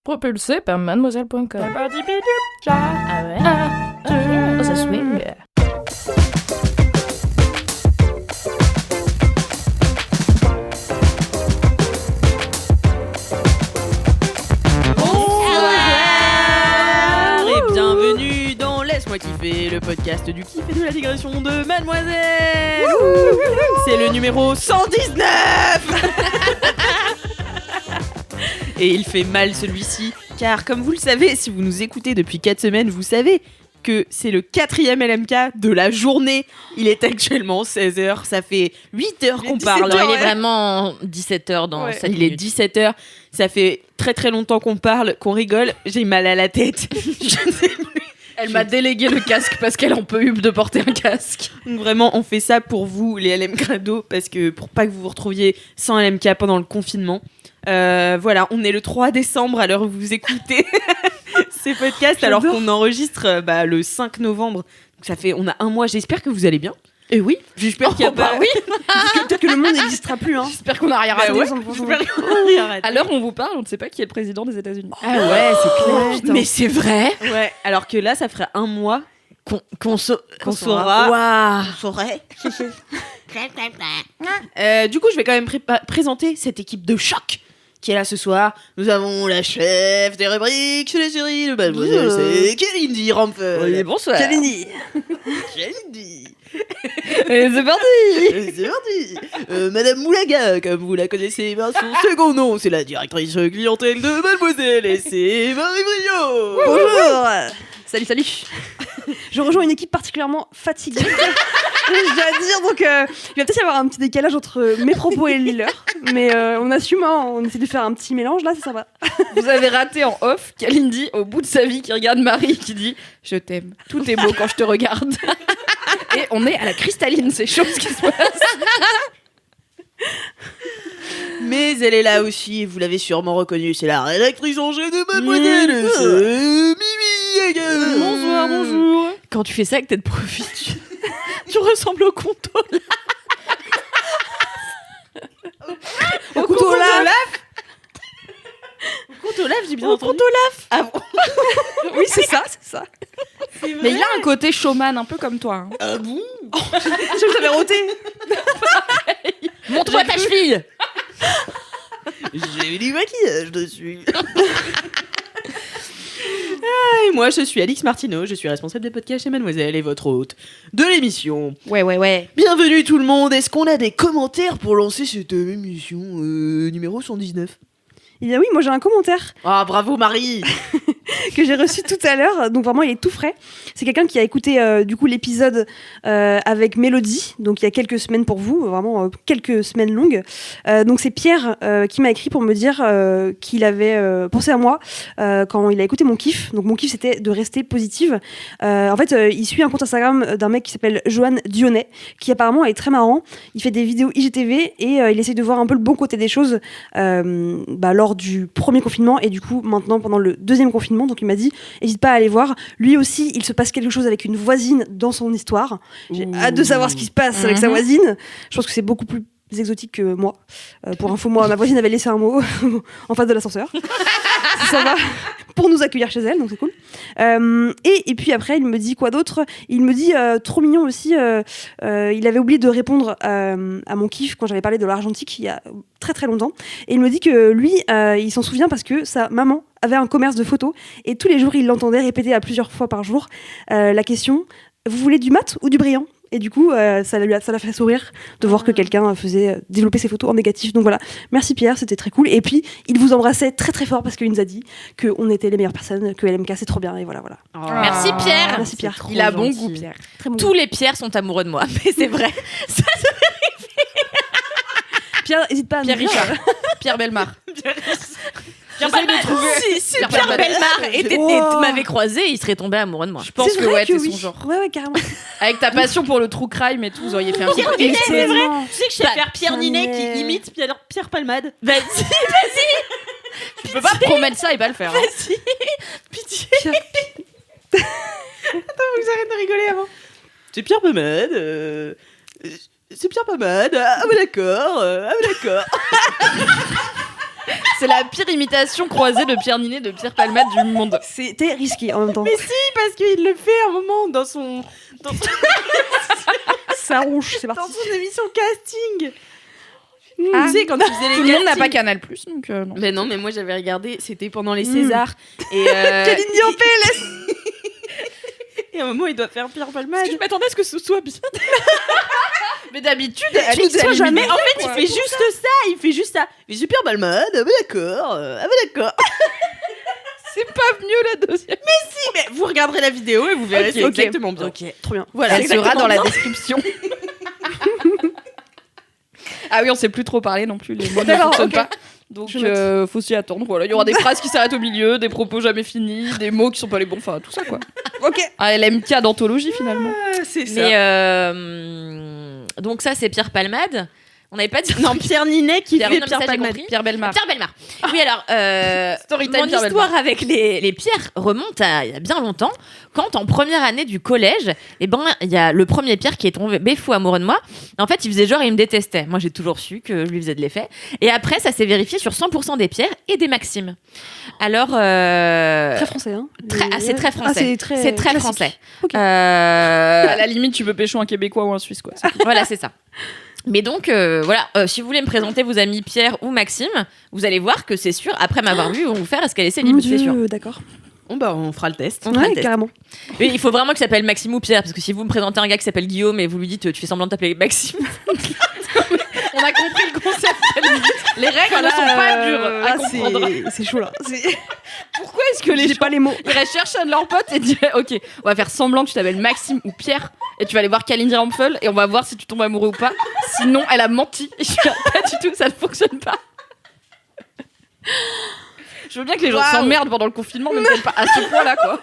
Propulsé par mademoiselle.com. Ah ouais. Oh, ça swing. Bonsoir et bienvenue dans Laisse-moi kiffer, le podcast du kiff et de la digression de Mademoiselle. C'est le numéro 119. Et il fait mal celui-ci, car comme vous le savez, si vous nous écoutez depuis 4 semaines, vous savez que c'est le 4e LMK de la journée. Il est actuellement 16h, ça fait 8h qu'on parle. Alors, il est vraiment 17h dans 7 Il est minutes. 17h, ça fait très très longtemps qu'on parle, qu'on rigole, j'ai mal à la tête. Je ne sais plus. Elle m'a délégué le casque parce qu'elle en peut plus de porter un casque. Donc vraiment, on fait ça pour vous, les LMK ado, parce que pour pas que vous vous retrouviez sans LMK pendant le confinement. Voilà, on est le 3 décembre à l'heure où vous écoutez ces podcasts, alors qu'on enregistre le 5 novembre. Donc ça fait, on a un mois. J'espère que vous allez bien. Et oui. J'espère qu'il y a pas. oui. Peut-être que le monde n'existera plus. Hein. J'espère qu'on n'a rien Bah raté. ouais, 100%. j'espère qu'on a rien raté. À l'heure où on vous parle, on ne sait pas qui est le président des États-Unis. Ah ouais, c'est clair. putain. Mais c'est vrai Ouais, alors que là, ça ferait un mois qu'on qu'on saura. Waouh. On saurait. Du coup, je vais quand même présenter cette équipe de choc qui est là ce soir. Nous avons la chef des rubriques sur les séries de Mademoiselle, c'est Kalindi Rampel. Bonsoir. Kalindi. Kalindi. Et c'est parti. C'est parti. Madame Moulaga, comme vous la connaissez, son second nom, c'est la directrice clientèle de Mademoiselle et c'est Marie Brio. Bonjour. Salut. Je rejoins une équipe particulièrement fatiguée. Je dois dire, donc il va peut-être y avoir un petit décalage entre mes propos et les leurs, mais on assume, hein, on essaie de faire un petit mélange là, c'est sympa. Vous avez raté en off Kalindi au bout de sa vie qui regarde Marie qui dit « Je t'aime, tout est beau quand je te regarde ». Et on est à la cristalline, c'est chaud ce qui se passe. Mais elle est là aussi, vous l'avez sûrement reconnue, c'est la rédactrice en chef de Mademoiselle, c'est Mimi Hagen. Bonjour. Quand tu fais ça avec tête profil, tu ressembles au conto. Au couteau laf. Au couteau laf, j'ai bien entendu. Ah bon. Oui, c'est ça. Mais il a un côté showman un peu comme toi. Hein. Ah bon. Je t'avais roté. Montre-moi ta cheville. J'ai du maquillage dessus. Et moi, je suis Alix Martineau, je suis responsable des podcasts chez Mademoiselle et votre hôte de l'émission. Ouais. Bienvenue tout le monde. Est-ce qu'on a des commentaires pour lancer cette émission numéro 119? Eh bien oui, moi j'ai un commentaire Ah, bravo Marie. que j'ai reçu tout à l'heure, donc vraiment il est tout frais. C'est quelqu'un qui a écouté du coup l'épisode avec Mélodie, donc il y a quelques semaines pour vous, vraiment quelques semaines longues. Donc c'est Pierre qui m'a écrit pour me dire qu'il avait pensé à moi quand il a écouté mon kiff. Donc mon kiff c'était de rester positive. En fait il suit un compte Instagram d'un mec qui s'appelle Johan Dionnet, qui apparemment est très marrant. Il fait des vidéos IGTV et il essaie de voir un peu le bon côté des choses lors du premier confinement et du coup maintenant pendant le deuxième confinement. Donc il m'a dit n'hésite pas à aller voir, lui aussi il se passe quelque chose avec une voisine dans son histoire. J'ai hâte de savoir ce qui se passe avec sa voisine. Je pense que c'est beaucoup plus exotique que moi. Pour info, moi ma voisine avait laissé un mot en face de l'ascenseur. Ça va pour nous accueillir chez elle, donc c'est cool. Et puis après il me dit quoi d'autre, il me dit trop mignon aussi, il avait oublié de répondre à mon kiff quand j'avais parlé de l'argentique il y a très très longtemps, et il me dit que lui il s'en souvient parce que sa maman avait un commerce de photos et tous les jours il l'entendait répéter à plusieurs fois par jour la question « Vous voulez du mat ou du brillant ?» Et du coup, ça l'a fait sourire de voir que quelqu'un faisait développer ses photos en négatif. Donc voilà, merci Pierre, c'était très cool. Et puis, il vous embrassait très très fort parce qu'il nous a dit qu'on était les meilleures personnes, que LMK c'est trop bien, et voilà. Merci Pierre. Merci Pierre. Il a bon goût, Pierre. Très bon Tous goût. les Pierres sont amoureux de moi, mais c'est vrai. Pierre, n'hésite pas à Pierre nous dire. Richard. Pierre Belmar. J'essaie de trouver. Si Pierre Bellemare m'avait croisé, il serait tombé amoureux de moi. Je pense C'est que vrai ouais, que t'es oui. son genre. Ouais, carrément. Avec ta passion pour le true crime et tout, vous auriez fait un film. C'est vrai. Tu sais que je sais faire Pierre Ninet qui imite Pierre Palmade. Vas-y. Tu peux pas promettre ça et pas le faire. Hein. Pitié. Attends, faut que j'arrête de rigoler avant. C'est Pierre Palmade. C'est Pierre Palmade. Ah, mais d'accord. C'est la pire imitation croisée de Pierre Ninet de Pierre Palmade du monde. C'était risqué en même temps. Mais si, parce qu'il le fait un moment dans son Ça ronge, c'est parti. émission casting. Ah. Tu sais, quand il faisait les Tout le monde n'a castings. pas Canal+, donc non. Mais non, mais moi j'avais regardé, c'était pendant les Césars. Et Kalindi en PLS. et à un moment, il doit faire Pierre Palmade. Je m'attendais à ce que ce soit bien. Mais d'habitude, Tu Alix, ne sois jamais. En fait, il fait juste ça. Il fait Pierre Palmade, ah bah d'accord, d'accord. c'est pas mieux la deuxième. Si, mais vous regarderez la vidéo et vous verrez, Ok, c'est ok. exactement bien. Ok, trop bien. Voilà, Elle c'est sera dans la exactement description. Ah oui, on sait plus trop parler non plus, les mots ne D'accord, fonctionnent ok. pas. Donc faut s'y attendre. Voilà, il y aura des phrases qui s'arrêtent au milieu, des propos jamais finis, des mots qui sont pas les bons, enfin tout ça quoi. Ok. Un LMK d'anthologie finalement. bien. C'est ça. Mais donc ça, c'est Pierre Palmade. On n'avait pas dit. Non, Pierre Ninet qui Pierre- fait non, mais Pierre ça, j'ai Palmade. compris. Pierre Bellemare. Pierre Bellemare. Oui, alors, Storytime mon Pierre histoire avec les pierres remonte à il y a bien longtemps, quand en première année du collège, eh ben, il y a le premier Pierre qui est tombé fou amoureux de moi. En fait, il faisait genre, il me détestait. Moi, j'ai toujours su que je lui faisais de l'effet. Et après, ça s'est vérifié sur 100% des pierres et des maximes. Alors, Très français, hein. c'est très français. Ah, c'est très classique. français. Ok. À la limite, tu peux pécho un Québécois ou un Suisse quoi. Voilà, c'est ça. Mais donc, voilà, si vous voulez me présenter vos amis Pierre ou Maxime, vous allez voir que c'est sûr, après m'avoir vu, ils vont vous faire escalader ses Mon libres, c'est sûr. Dieu, d'accord. Bon, bah, on fera le test. On fera le Ouais, test. carrément. Oui, il faut vraiment qu'il s'appelle Maxime ou Pierre, parce que si vous me présentez un gars qui s'appelle Guillaume et vous lui dites tu fais semblant de t'appeler Maxime, On a compris le concept. Les règles ne sont pas dures à comprendre. C'est chaud là. Pourquoi est-ce que les J'ai gens pas les mots. iraient chercher un de leurs potes et diraient ok, on va faire semblant que tu t'appelles Maxime ou Pierre et tu vas aller voir Kalindi Rampfel et on va voir si tu tombes amoureux ou pas. Sinon, elle a menti. Et je suis là, pas du tout, ça ne fonctionne pas. Je veux bien que les gens s'emmerdent pendant le confinement, mais peut-être pas à ce point-là, quoi.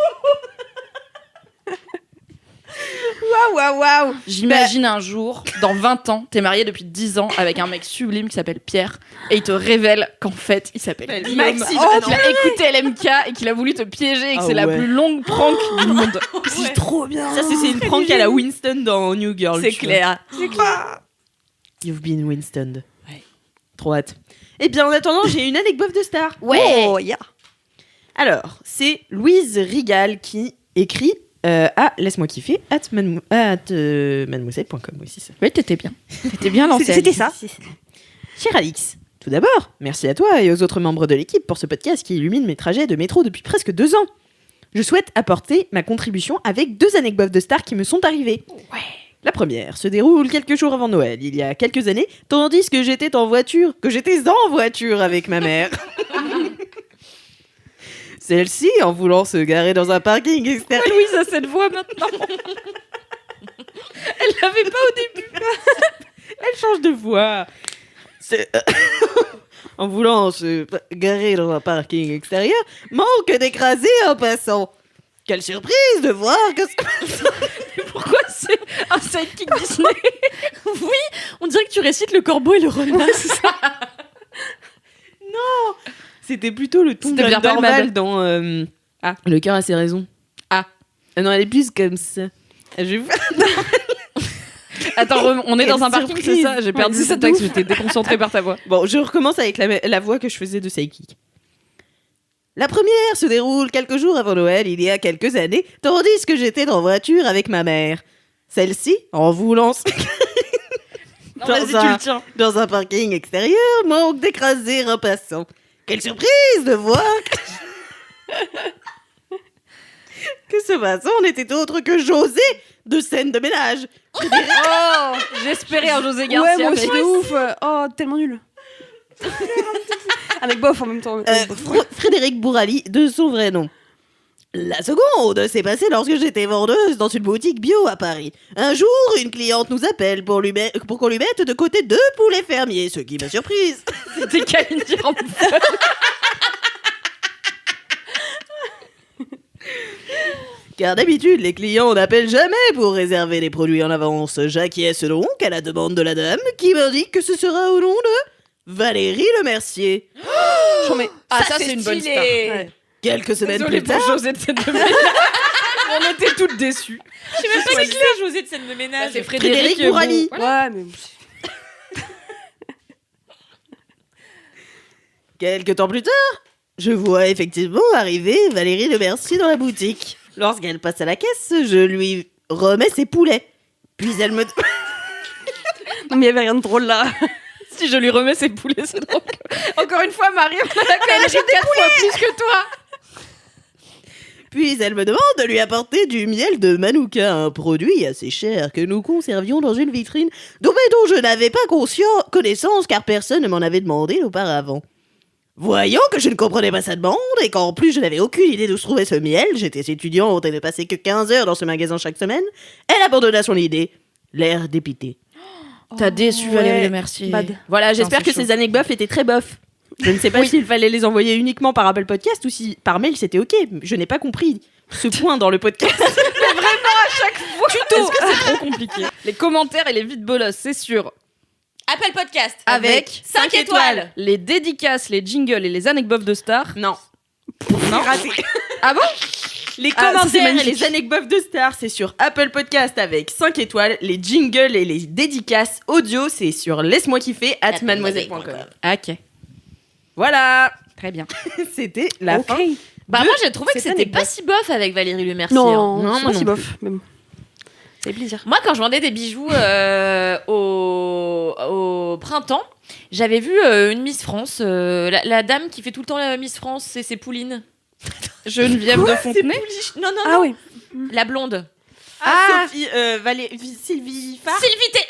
Waouh. J'imagine un jour, dans 20 ans, t'es marié depuis 10 ans avec un mec sublime qui s'appelle Pierre et il te révèle qu'en fait, il s'appelle Guillaume. Maxime. Qu'il a écouté LMK et qu'il a voulu te piéger et que Ah c'est la ouais. plus longue prank du monde. C'est trop bien. Ça, c'est une prank à la Winston dans New Girl. c'est tu clair. vois. You've been Winston. Ouais. Trop hâte. Eh bien, en attendant, j'ai une anecdote de star. Oh, yeah. Alors, c'est Louise Rigal qui écrit à laisse-moi kiffer @mademoiselle.com. Oui, c'est ça. Oui, t'étais bien. T'étais bien lancé. C'était ça. Cher Alix, tout d'abord, merci à toi et aux autres membres de l'équipe pour ce podcast qui illumine mes trajets de métro depuis presque 2 ans. Je souhaite apporter ma contribution avec 2 anecdotes de stars qui me sont arrivées. La première se déroule quelques jours avant Noël, il y a quelques années, tandis que j'étais en voiture avec ma mère. Celle-ci, en voulant se garer dans un parking extérieur... Louise a cette voix maintenant. Elle l'avait pas au début. Elle change de voix. En voulant se garer dans un parking extérieur, manque d'écraser un passant. Quelle surprise de voir que... Pourquoi c'est un sidekick Disney? Oui, on dirait que tu récites le corbeau et le renard. C'était plutôt le ton C'était bien normal Palmade. dans... Le cœur a ses raisons. Ah non, elle est plus comme ça. Je vais faire... Attends, on est Quelle dans un parking, c'est surprise. ça? J'ai perdu Ouais, cette c'est texte, ouf. j'étais déconcentrée par ta voix. Bon, je recommence avec la voix que je faisais de Psychic. La première se déroule quelques jours avant Noël, il y a quelques années, tandis que j'étais en voiture avec ma mère. Celle-ci, en voulant se Non, Dans vas-y, un- tu le tiens. dans un parking extérieur, manque d'écraser un passant. Quelle surprise de voir que ce passant n'était autre que José de scène de ménage. Oh, j'espérais un José Ouais, Garcia. moi aussi mais- de ouf. Oh, tellement nul. Avec bof en même temps. Frédéric Bourali, de son vrai nom. La seconde s'est passée lorsque j'étais vendeuse dans une boutique bio à Paris. Un jour, une cliente nous appelle pour qu'on lui mette de côté 2 poulets fermiers, ce qui m'a surprise. C'était Kalindi Rampfel. Car d'habitude, les clients n'appellent jamais pour réserver les produits en avance. J'acquiesce donc à la demande de la dame qui m'indique que ce sera au nom de Valérie Lemercier. Ah, ça, c'est une bonne star. Ouais. Quelques semaines Désolée plus pour tard, José de cette domaine. On était toutes déçues. Je sais même pas qui c'est José de scène de ménage. C'est Frédéric Bourali. Voilà. Ouais, mais. Quelque temps plus tard, je vois effectivement arriver Valérie Le Mercier dans la boutique. Lorsqu'elle passe à la caisse, je lui remets ses poulets. Puis elle me... Non, mais il y avait rien de drôle là. Si je lui remets ses poulets, c'est drôle. Encore une fois, Marie, on a quand même 4 fois plus que toi. Puis elle me demande de lui apporter du miel de Manuka, un produit assez cher que nous conservions dans une vitrine dont je n'avais pas connaissance car personne ne m'en avait demandé auparavant. Voyant que je ne comprenais pas sa demande et qu'en plus je n'avais aucune idée d'où se trouvait ce miel, j'étais étudiante et ne passais que 15 heures dans ce magasin chaque semaine, elle abandonna son idée, l'air dépité. T'as déçu Valérie Le Mercier. Bad. Voilà, j'espère que ces anecdotes bof étaient très bof. Je ne sais pas s'il fallait les envoyer uniquement par Apple Podcast ou si par mail c'était ok. Je n'ai pas compris ce point dans le podcast. Mais vraiment, à chaque fois. Est-ce que c'est trop compliqué? Les commentaires et les vides bolosses, c'est sûr. Apple Podcast Avec 5 étoiles. Les dédicaces, les jingles et les anecdotes de stars. Non. Non. Raté. Ah bon? Les Ah, c'est commentaires et magnifique. les anecdotes de stars, c'est sur Apple Podcast avec 5 étoiles. Les jingles et les dédicaces audio, c'est sur laisse-moi kiffer @mademoiselle.com. Ok. Voilà. Très bien. C'était la fin. Bah, moi, j'ai trouvé que cette c'était anecdote. pas si bof avec Valérie Le Mercier. Non, Non, c'est moi pas si non bof. Mais bon. Ça fait plaisir. Moi, quand je vendais des bijoux au printemps, j'avais vu une Miss France, la dame qui fait tout le temps la Miss France, c'est Pouline. Geneviève de Fontenay. Non, non, Ah non, oui. la blonde. Sophie, Sylvie Farr.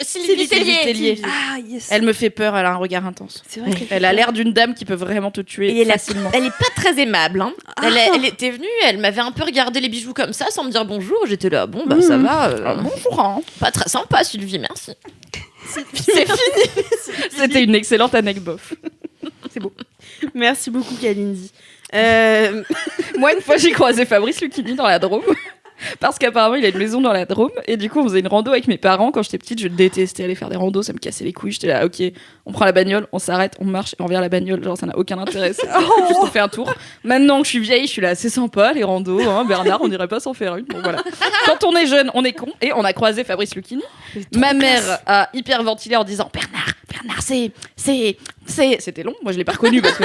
Sylvie Tellier. Tellier. Ah, yes. Elle me fait peur, elle a un regard intense. C'est vrai qu'elle Elle a l'air d'une dame qui peut vraiment te tuer Et facilement. elle est pas très aimable. Hein. Elle était venue, elle m'avait un peu regardé les bijoux comme ça sans me dire bonjour. J'étais là, bon, bah ça va. Bonjour. Hein. Pas très sympa, Sylvie, merci. C'est fini. C'était une excellente anecdote. C'est beau. Merci beaucoup, Kalindi. Moi, une fois, j'ai croisé Fabrice Lucchini dans la Drôme. Parce qu'apparemment, il a une maison dans la Drôme. Et du coup, on faisait une rando avec mes parents. Quand j'étais petite, je détestais aller faire des randos. Ça me cassait les couilles. J'étais là, ok, on prend la bagnole, on s'arrête, on marche et on revient à la bagnole. Genre, ça n'a aucun intérêt. Juste on fait un tour. Maintenant que je suis vieille, je suis là, c'est sympa, les randos. Hein, Bernard, on n'irait pas s'en faire une. Bon, voilà. Quand on est jeune, on est con. Et on a croisé Fabrice Lucchini. Ma mère a hyper ventilé en disant Bernard, c'était long. Moi, je l'ai pas reconnu parce que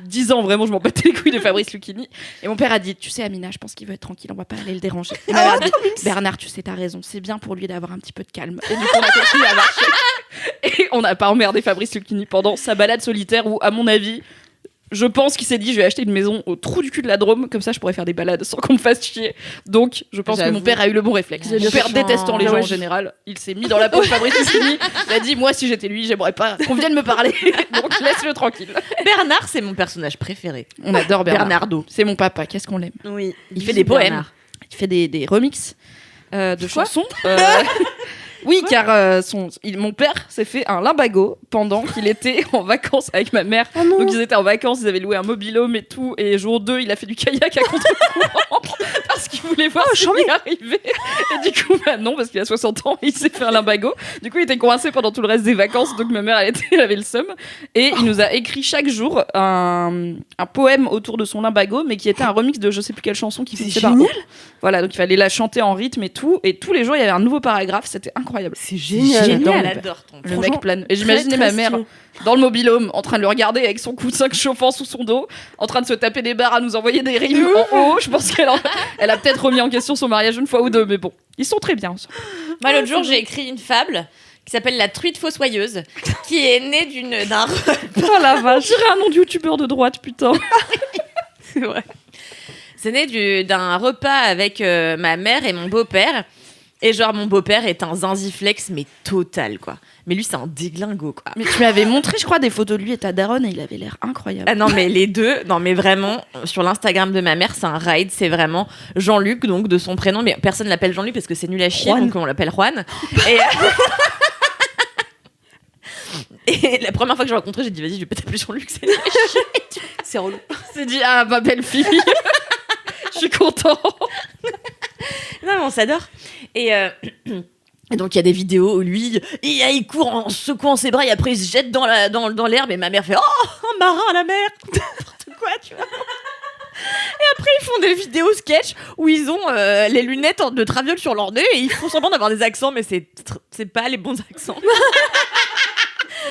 10 ans, vraiment, je m'en battais les couilles de Fabrice Lucchini. Et mon père a dit, tu sais, Amina, je pense qu'il veut être tranquille, on va pas aller le déranger. Et ma mère a dit, Bernard, tu sais, t'as raison, c'est bien pour lui d'avoir un petit peu de calme. Et du coup, on a continué à marcher. Et on n'a pas emmerdé Fabrice Lucchini pendant sa balade solitaire où, à mon avis, je pense qu'il s'est dit, je vais acheter une maison au trou du cul de la Drôme, comme ça je pourrais faire des balades sans qu'on me fasse chier. Donc, je pense que mon J'avoue. père a eu le bon réflexe. C'est Mon père méchant. détestant les Ah gens ouais, en général, il s'est mis dans la peau de Fabrice Lucchini. Il a dit, moi, si j'étais lui, j'aimerais pas qu'on vienne me parler. Donc, laisse-le tranquille. Bernard, c'est mon personnage préféré. On adore Bernard. Bernardo. C'est mon papa, qu'est-ce qu'on l'aime. Oui. Il fait des poèmes. Il fait des remixes de chansons. Oui, car mon père s'est fait un limbago pendant qu'il était en vacances avec ma mère. Oh non. Donc ils étaient en vacances, ils avaient loué un mobil-home et tout. Et jour 2, il a fait du kayak à contre-courant parce qu'il voulait voir ce qui lui arrivait. Et du coup, bah non, parce qu'il a 60 ans, il s'est fait un limbago. Du coup, il était coincé pendant tout le reste des vacances. Donc ma mère, elle avait le seum. Et il nous a écrit chaque jour un poème autour de son limbago, mais qui était un remix de je sais plus quelle chanson qui finissait par O. Voilà, donc il fallait la chanter en rythme et tout. Et tous les jours, il y avait un nouveau paragraphe. C'était incroyable. C'est génial. J'adore mon Elle père. adore ton Le mec plane. Et j'imaginais ma mère dans le mobil-home en train de le regarder avec son coussin chauffant sous son dos, en train de se taper des barres à nous envoyer des rimes en haut. Je pense qu'elle elle a peut-être remis en question son mariage une fois ou deux, mais bon, ils sont très bien ensemble. Moi, l'autre jour, j'ai écrit une fable qui s'appelle La truite fossoyeuse, qui est née d'un Oh la vache, j'irais un nom de youtubeur de droite, putain. C'est vrai. C'est né d'un repas avec ma mère et mon beau-père. Et genre, mon beau-père est un zinziflex, mais total, quoi. Mais lui, c'est un déglingo, quoi. Mais tu m'avais montré, je crois, des photos de lui et ta daronne et il avait l'air incroyable. Ah non, mais les deux, non, mais vraiment, sur l'Instagram de ma mère, c'est un ride, c'est vraiment Jean-Luc, donc de son prénom, mais personne l'appelle Jean-Luc parce que c'est nul à chier, Juan. donc on l'appelle Juan. Et la première fois que je l'ai rencontré, j'ai dit, vas-y, je vais pas t'appeler Jean-Luc, c'est nul à chier. C'est relou. C'est dit, ah, ma belle fille. Je suis content. Non, mais on s'adore. Et donc, il y a des vidéos où lui, il court en secouant ses bras et après, il se jette dans l'herbe et ma mère fait « Oh, un marin à la mer !» N'importe quoi, tu vois. Et après, ils font des vidéos sketch où ils ont les lunettes de traviole sur leur nez et ils font semblant d'avoir des accents, mais c'est pas les bons accents.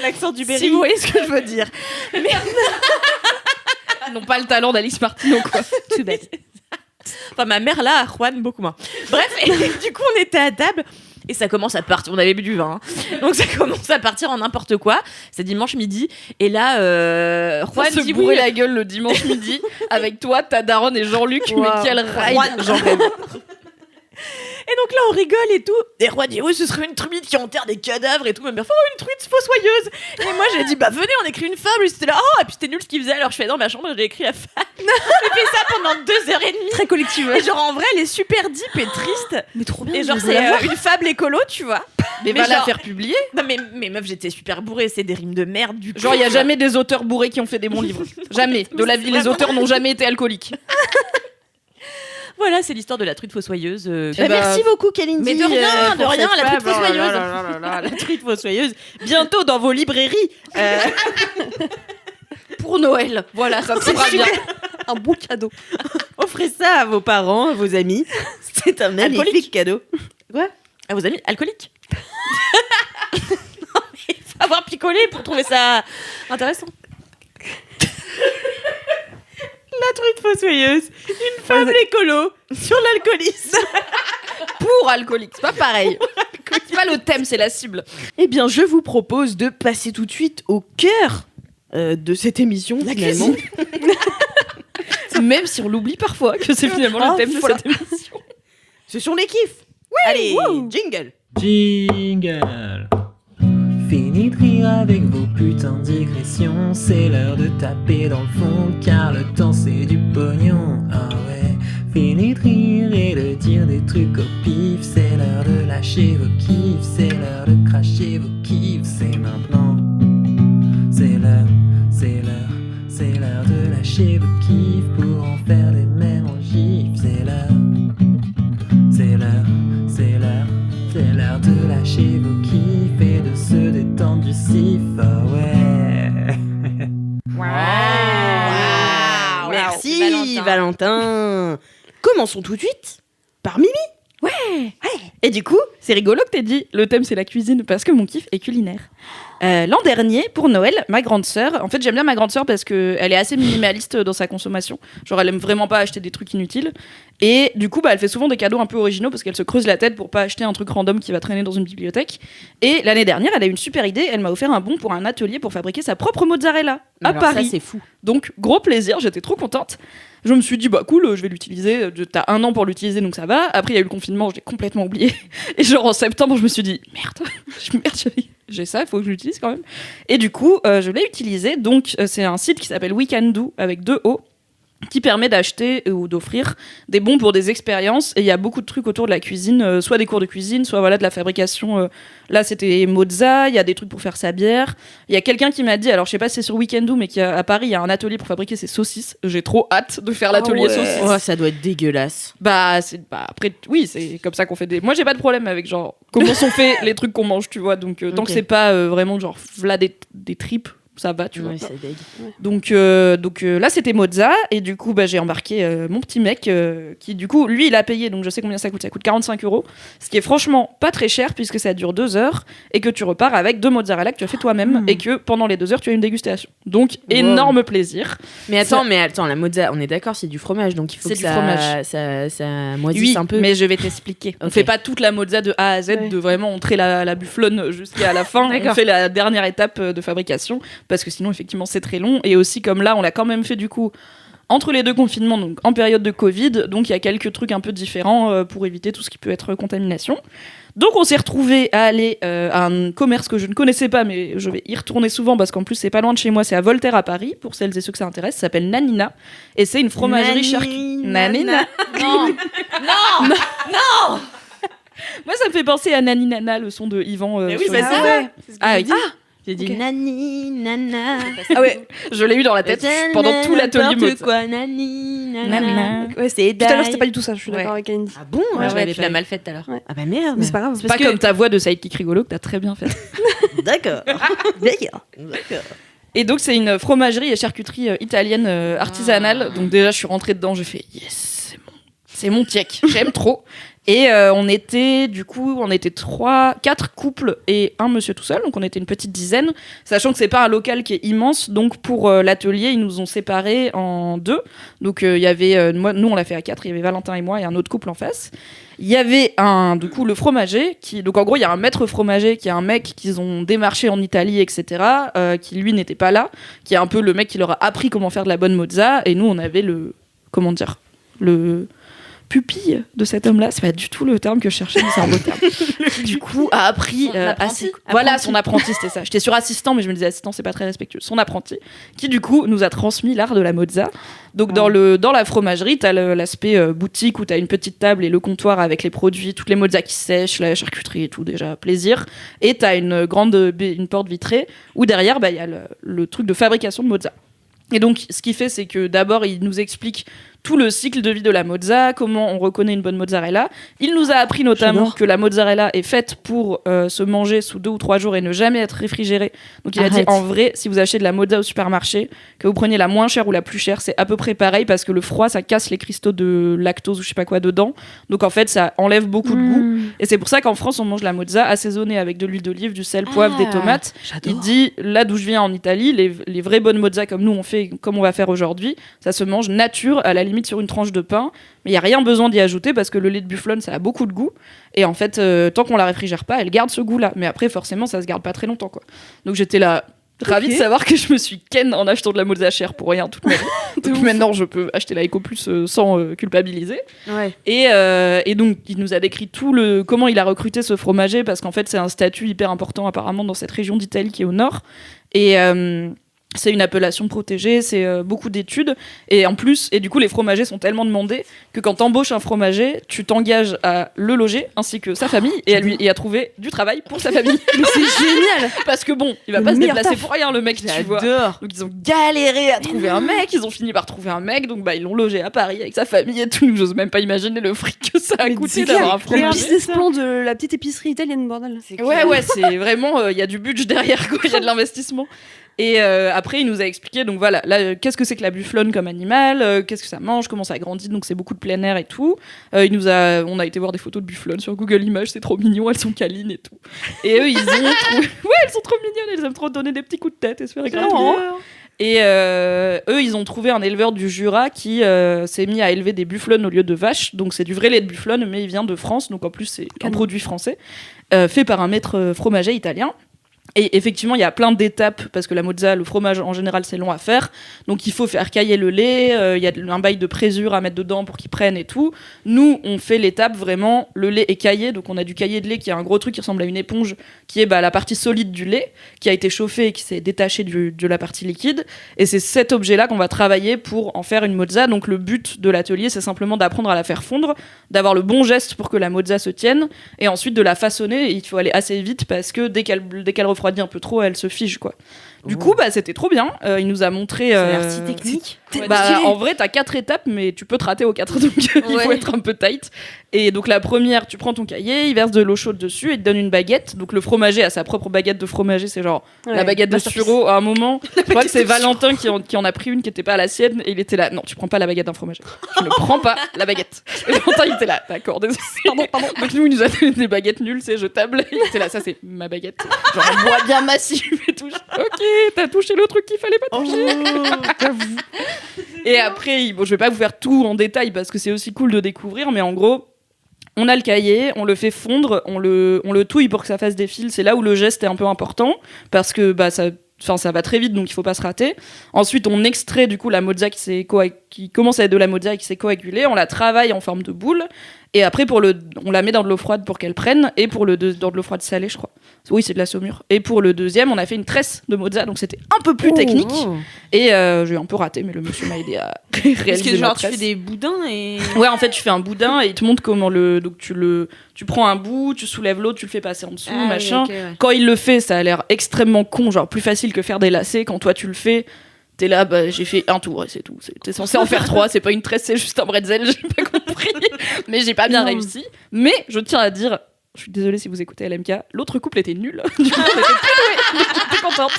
L'accent du Berry. Si vous voyez ce que je veux dire. Ils n'ont pas le talent d'Alice Martineau, quoi. Tout bête. Enfin, ma mère là, Juan, beaucoup moins. Bref, et du coup, on était à table. Et ça commence à partir, on avait bu du vin, hein. Donc ça commence à partir en n'importe quoi. C'est dimanche midi. Et là, Juan se dit bourrer oui. la gueule le dimanche midi avec toi, ta daronne et Jean-Luc. Wow. Mais quel ride. Juan, j'en rêve. Et donc là, on rigole et tout. Et Juan dit oui, ce serait une truite qui enterre des cadavres et tout. Ma mère fait une truite fossoyeuse. Et moi, j'ai dit bah venez, on écrit une fable. Et c'était là, et puis c'était nul ce qu'il faisait. Alors je fais dans ma chambre, j'ai écrit la fable. J'ai fait ça pendant 2h30. Très collective. Et genre en vrai, elle est super deep et triste. Mais trop bien. Et genre je veux c'est la voir. une fable écolo, tu vois. Mais Mais va la genre- faire publier. Non mais meuf, j'étais super bourrée, c'est des rimes de merde du coup. Genre, il n'y a jamais des auteurs bourrés qui ont fait des bons livres. Jamais. De la vie, les auteurs n'ont jamais été alcooliques. Voilà, c'est l'histoire de la truite fossoyeuse. Eh ben, Merci beaucoup, Kalindi. Mais de rien, pour la cette truite fable. fossoyeuse. Oh là là là là, la truite fossoyeuse. Bientôt dans vos librairies. Pour Noël. Voilà, ça sera bien. Un bon cadeau. Offrez ça à vos parents, à vos amis. C'est un magnifique Alcoolique. cadeau. À vos amis alcooliques. Non mais il faut avoir picolé pour trouver ça intéressant. La truite fossoyeuse. Une fable écolo sur l'alcoolisme. Pour alcooliques. C'est pas pareil. C'est pas le thème, c'est la cible. Eh bien, je vous propose de passer tout de suite au cœur de cette émission, finalement. Même si on l'oublie parfois que c'est finalement le thème de cette émission. Ce sont les kiffs. Allez, jingle. Jingle. Fini de rire avec vos putains de digressions. C'est l'heure de taper dans le fond, car le temps c'est du pognon. Ah ouais. Fini de rire et de dire des trucs au pif. C'est l'heure de lâcher vos kiffs. C'est l'heure de cracher vos kiffs. C'est maintenant. C'est l'heure, c'est l'heure, c'est l'heure de lâcher vos kiffs pour en faire des mêmes en gifs. C'est l'heure, c'est l'heure, c'est l'heure, c'est l'heure de lâcher vos kiffs et de se détendre du sif. Ah ouais. Waouh. Merci, Valentin. Commençons tout de suite par Mimi. Et du coup, c'est rigolo que t'aies dit le thème c'est la cuisine parce que mon kiff est culinaire. L'an dernier, pour Noël, ma grande sœur, en fait j'aime bien ma grande sœur parce qu'elle est assez minimaliste dans sa consommation. Genre elle aime vraiment pas acheter des trucs inutiles. Et du coup, elle fait souvent des cadeaux un peu originaux parce qu'elle se creuse la tête pour pas acheter un truc random qui va traîner dans une bibliothèque. Et l'année dernière, elle a eu une super idée, elle m'a offert un bon pour un atelier pour fabriquer sa propre mozzarella à Paris. Ça c'est fou. Donc, gros plaisir, j'étais trop contente. Je me suis dit, bah cool, je vais l'utiliser. T'as 1 an pour l'utiliser, donc ça va. Après, il y a eu le confinement, je l'ai complètement oublié. Et genre, en septembre, je me suis dit, merde, j'ai ça, il faut que je l'utilise quand même. Et du coup, je l'ai utilisé. Donc, c'est un site qui s'appelle We Can Do, avec 2 O, qui permet d'acheter ou d'offrir des bons pour des expériences. Et il y a beaucoup de trucs autour de la cuisine, soit des cours de cuisine, soit voilà, de la fabrication. Là, c'était mozza, il y a des trucs pour faire sa bière. Il y a quelqu'un qui m'a dit, alors je sais pas si c'est sur Weekendoo, mais à Paris, il y a un atelier pour fabriquer ses saucisses. J'ai trop hâte de faire l'atelier saucisses. Oh, ça doit être dégueulasse. Après, oui, c'est comme ça qu'on fait des... Moi, j'ai pas de problème avec, genre, comment sont faits les trucs qu'on mange, tu vois. Donc, tant que c'est pas vraiment, genre, voilà des tripes, ça va, tu vois. Ouais, c'est dégueu. Donc là, c'était mozza. Et du coup, j'ai embarqué mon petit mec qui, du coup, lui, il a payé. Donc, je sais combien ça coûte. Ça coûte 45 €. Ce qui est franchement pas très cher puisque ça dure 2 heures et que tu repars avec 2 mozzarella que tu as fait toi-même et que pendant les 2 heures, tu as une dégustation. Donc, énorme plaisir. Mais attends, la mozza, on est d'accord, c'est du fromage, donc il faut C'est que du fromage. ça moisisse Oui, un peu. mais je vais t'expliquer. On Ok. fait pas toute la mozza de A à Z, Ouais. de vraiment entrer la bufflonne jusqu'à la fin. On D'accord. fait la dernière étape de fabrication parce que sinon, effectivement, c'est très long. Et aussi, comme là, on l'a quand même fait du coup entre les 2 confinements, donc en période de Covid. Donc, il y a quelques trucs un peu différents pour éviter tout ce qui peut être contamination. Donc, on s'est retrouvés à aller à un commerce que je ne connaissais pas, mais je vais y retourner souvent parce qu'en plus, c'est pas loin de chez moi. C'est à Voltaire à Paris, pour celles et ceux que ça intéresse. Ça s'appelle Nanina. Et c'est une fromagerie charcuterie. Nanina. Non. Moi, ça me fait penser à Nani Nana, le son de Yvan. Mais oui, sur bah, les- c'est vrai. Ah oui. J'ai dit Ok. nani, nana. Ah ouais, je l'ai eu dans la tête pendant tout l'atelier N'importe mozza. quoi, nani, nana. Nana. Ouais, c'est Tout à l'heure, die. c'était pas du tout ça, je suis Ouais. d'accord avec Andy. Ah bon Ouais, je l'avais tu pas l'as eu. mal fait tout à l'heure. Ah bah merde. Mais c'est pas grave. Pas comme ta voix de sidekick rigolo que t'as très bien fait. D'accord. D'accord. D'accord. Et donc, c'est une fromagerie et charcuterie italienne artisanale. Donc, déjà, je suis rentrée dedans, j'ai fait yes, c'est mon tiek, j'aime trop. Et on était 4 couples et un monsieur tout seul, donc on était une petite dizaine, sachant que c'est pas un local qui est immense, donc pour l'atelier ils nous ont séparés en 2. Donc il y avait nous on l'a fait à 4, il y avait Valentin et moi et un autre couple en face. Il y avait le fromager donc en gros il y a un maître fromager qui est un mec qu'ils ont démarché en Italie, etc., qui lui n'était pas là, qui est un peu le mec qui leur a appris comment faire de la bonne mozza, et nous on avait le pupille de cet homme-là, c'est pas du tout le terme que je cherchais, mais c'est un beau terme. Qui, du coup, a appris... Voilà, son apprenti, c'était ça. J'étais sur assistant, mais je me disais assistant, c'est pas très respectueux. Son apprenti, qui du coup nous a transmis l'art de la mozza. Donc dans la fromagerie, t'as l'aspect boutique où t'as une petite table et le comptoir avec les produits, toutes les mozzas qui sèchent, la charcuterie et tout, déjà, plaisir. Et t'as une porte vitrée où derrière, il y a le truc de fabrication de mozza. Et donc, ce qu'il fait, c'est que d'abord, il nous explique tout le cycle de vie de la mozza, comment on reconnaît une bonne mozzarella. Il nous a appris notamment que la mozzarella est faite pour se manger sous 2 ou 3 jours et ne jamais être réfrigérée. Donc il a dit, en vrai, si vous achetez de la mozza au supermarché, que vous preniez la moins chère ou la plus chère, c'est à peu près pareil, parce que le froid, ça casse les cristaux de lactose ou je sais pas quoi dedans. Donc en fait, ça enlève beaucoup de goût. Et c'est pour ça qu'en France, on mange la mozza assaisonnée avec de l'huile d'olive, du sel, poivre, des tomates. J'adore. Il dit, là d'où je viens en Italie, les vraies bonnes mozzas comme nous on fait, comme on va faire aujourd'hui, ça se mange nature, à la limite sur une tranche de pain, mais il n'y a rien besoin d'y ajouter parce que le lait de bufflone ça a beaucoup de goût, et en fait tant qu'on la réfrigère pas, elle garde ce goût là, mais après forcément ça se garde pas très longtemps quoi. Donc j'étais là ravie de savoir que je me suis ken en achetant de la mozza chère pour rien toute ma vie. Donc maintenant je peux acheter la Eco Plus sans culpabiliser. Ouais. Et donc il nous a décrit comment il a recruté ce fromager, parce qu'en fait c'est un statut hyper important apparemment dans cette région d'Italie qui est au nord, et c'est une appellation protégée, c'est beaucoup d'études, et en plus, et du coup les fromagers sont tellement demandés que quand t'embauches un fromager, tu t'engages à le loger ainsi que sa famille et à trouver du travail pour sa famille. Mais c'est génial. Parce que bon, il va pas se déplacer pour rien le mec, tu vois. Donc ils ont galéré à trouver un mec, ils ont fini par trouver un mec, donc ils l'ont logé à Paris avec sa famille et tout. J'ose même pas imaginer le fric que ça a coûté d'avoir un Le fromager. business plan de la petite épicerie italienne, bordel. Ouais, c'est vraiment, il y a du budget derrière, quoi, il y a de l'investissement. Et après, il nous a expliqué, donc voilà, là, qu'est-ce que c'est que la bufflone comme animal, qu'est-ce que ça mange, comment ça grandit, donc c'est beaucoup de plein air et tout. On a été voir des photos de bufflone sur Google Images, c'est trop mignon, elles sont câlines et tout. Et eux, ils ont trouvé... Ouais, elles sont trop mignonnes, elles aiment trop donner des petits coups de tête et se faire éclater. Et eux, ils ont trouvé un éleveur du Jura qui s'est mis à élever des bufflones au lieu de vaches. Donc c'est du vrai lait de bufflone, mais il vient de France, donc en plus c'est un produit français, fait par un maître fromager italien. Et effectivement, il y a plein d'étapes, parce que la mozza, le fromage en général, c'est long à faire. Donc il faut faire cailler le lait, il y a un bail de présure à mettre dedans pour qu'il prenne et tout. Nous, on fait l'étape vraiment, le lait est caillé, donc on a du caillé de lait qui est un gros truc qui ressemble à une éponge, qui est la partie solide du lait, qui a été chauffé et qui s'est détaché de la partie liquide. Et c'est cet objet-là qu'on va travailler pour en faire une mozza. Donc le but de l'atelier, c'est simplement d'apprendre à la faire fondre, d'avoir le bon geste pour que la mozza se tienne, et ensuite de la façonner. Et il faut aller assez vite, parce que dès qu'elle refroidit un peu trop, elle se fige quoi. Du coup, c'était trop bien. Il nous a montré. Ça a l'air si technique. En vrai, t'as 4 étapes, mais tu peux te rater aux 4, donc il faut être un peu tight. Et donc la première, tu prends ton cahier, il verse de l'eau chaude dessus et il te donne une baguette. Donc le fromager a sa propre baguette de fromager, c'est genre la baguette de sureau. À un moment, je crois que c'est Valentin qui en a pris une qui était pas la sienne, et il était là. Non, tu prends pas la baguette d'un fromager. Tu ne prends pas la baguette. Et Valentin, il était là. D'accord, désolé. Pardon. Donc nous, il nous a donné des baguettes nulles, c'est jetable. Il était là, ça c'est ma baguette. Genre en bois bien massif et tout. Ok, t'as touché le truc qu'il fallait pas toucher. Et après, je vais pas vous faire tout en détail parce que c'est aussi cool de découvrir, mais en gros, on a le cahier, on le fait fondre, on le touille pour que ça fasse des fils. C'est là où le geste est un peu important, parce que ça va très vite, donc il faut pas se rater. Ensuite, on extrait du coup la mozza qui commence à être de la mozza et qui s'est coagulée. On la travaille en forme de boule. Et après, on la met dans de l'eau froide pour qu'elle prenne. Et dans de l'eau froide salée, je crois. Oui, c'est de la saumure. Et pour le deuxième, on a fait une tresse de mozza. Donc c'était un peu plus technique. Et j'ai un peu raté, mais le monsieur m'a aidé à réaliser Parce que ma tu tresse. fais des boudins et... Ouais, en fait, tu fais un boudin et il te montre comment donc tu prends un bout, tu soulèves l'autre, tu le fais passer en dessous, machin. Oui, okay, ouais. Quand il le fait, ça a l'air extrêmement con, genre plus facile que faire des lacets. Quand toi tu le fais, t'es là, j'ai fait un tour et c'est tout. T'es censé en faire 3, c'est pas une tresse, c'est juste un bretzel, j'ai pas compris. Mais j'ai pas bien réussi. Mais je tiens à dire, je suis désolée si vous écoutez LMK, l'autre couple était nul. Du coup, on était plus doués. J'étais contente.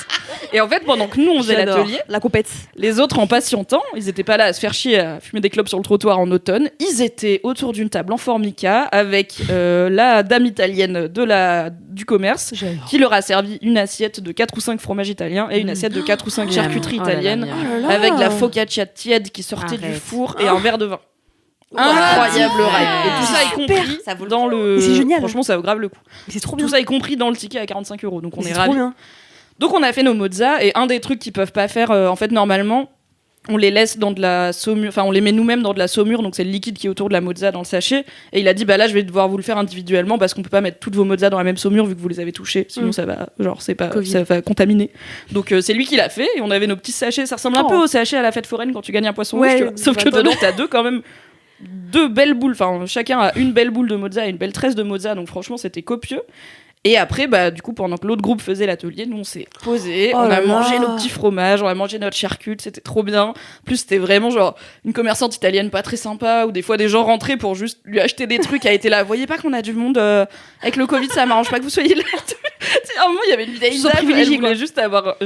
Et en fait, pendant que nous, on faisait J'adore. l'atelier, La compète. les autres, en patientant, ils étaient pas là à se faire chier à fumer des clopes sur le trottoir en automne. Ils étaient autour d'une table en formica avec la dame italienne du commerce qui leur a servi une assiette de 4 ou 5 fromages italiens et une assiette de 4 ou 5 charcuteries italiennes avec la focaccia tiède qui sortait du Arrête. four et un verre de vin. Incroyable ride. Et tout ça est compris Ça vaut le dans le. Mais c'est génial. Franchement, ça vaut grave le coup. C'est trop bien. Tout ça est compris dans le ticket à 45 €. Donc on C'est est trop ravis. bien. Donc on a fait nos mozza et un des trucs qu'ils peuvent pas faire, en fait normalement, on les laisse dans de la saumure, enfin on les met nous-mêmes dans de la saumure, donc c'est le liquide qui est autour de la mozza dans le sachet. Et il a dit bah là je vais devoir vous le faire individuellement parce qu'on peut pas mettre toutes vos mozza dans la même saumure vu que vous les avez touchées, sinon ça va, genre c'est pas, Covid. ça va contaminer. Donc c'est lui qui l'a fait et on avait nos petits sachets. Ça ressemble un peu au sachet à la fête foraine quand tu gagnes un poisson rouge, tu vois. Sauf que dedans t'as quand même deux belles boules, enfin chacun a une belle boule de mozza et une belle tresse de mozza, donc franchement c'était copieux. Et après, bah, du coup, pendant que l'autre groupe faisait l'atelier, nous on s'est posé, on a mangé nos petits fromages, on a mangé notre charcute, c'était trop bien. En plus, c'était vraiment genre une commerçante italienne pas très sympa, ou des fois des gens rentraient pour juste lui acheter des trucs, a été là. Vous voyez pas qu'on a du monde avec le Covid, ça m'arrange pas que vous soyez là. À un moment, il y avait une vieille dame, elle voulait juste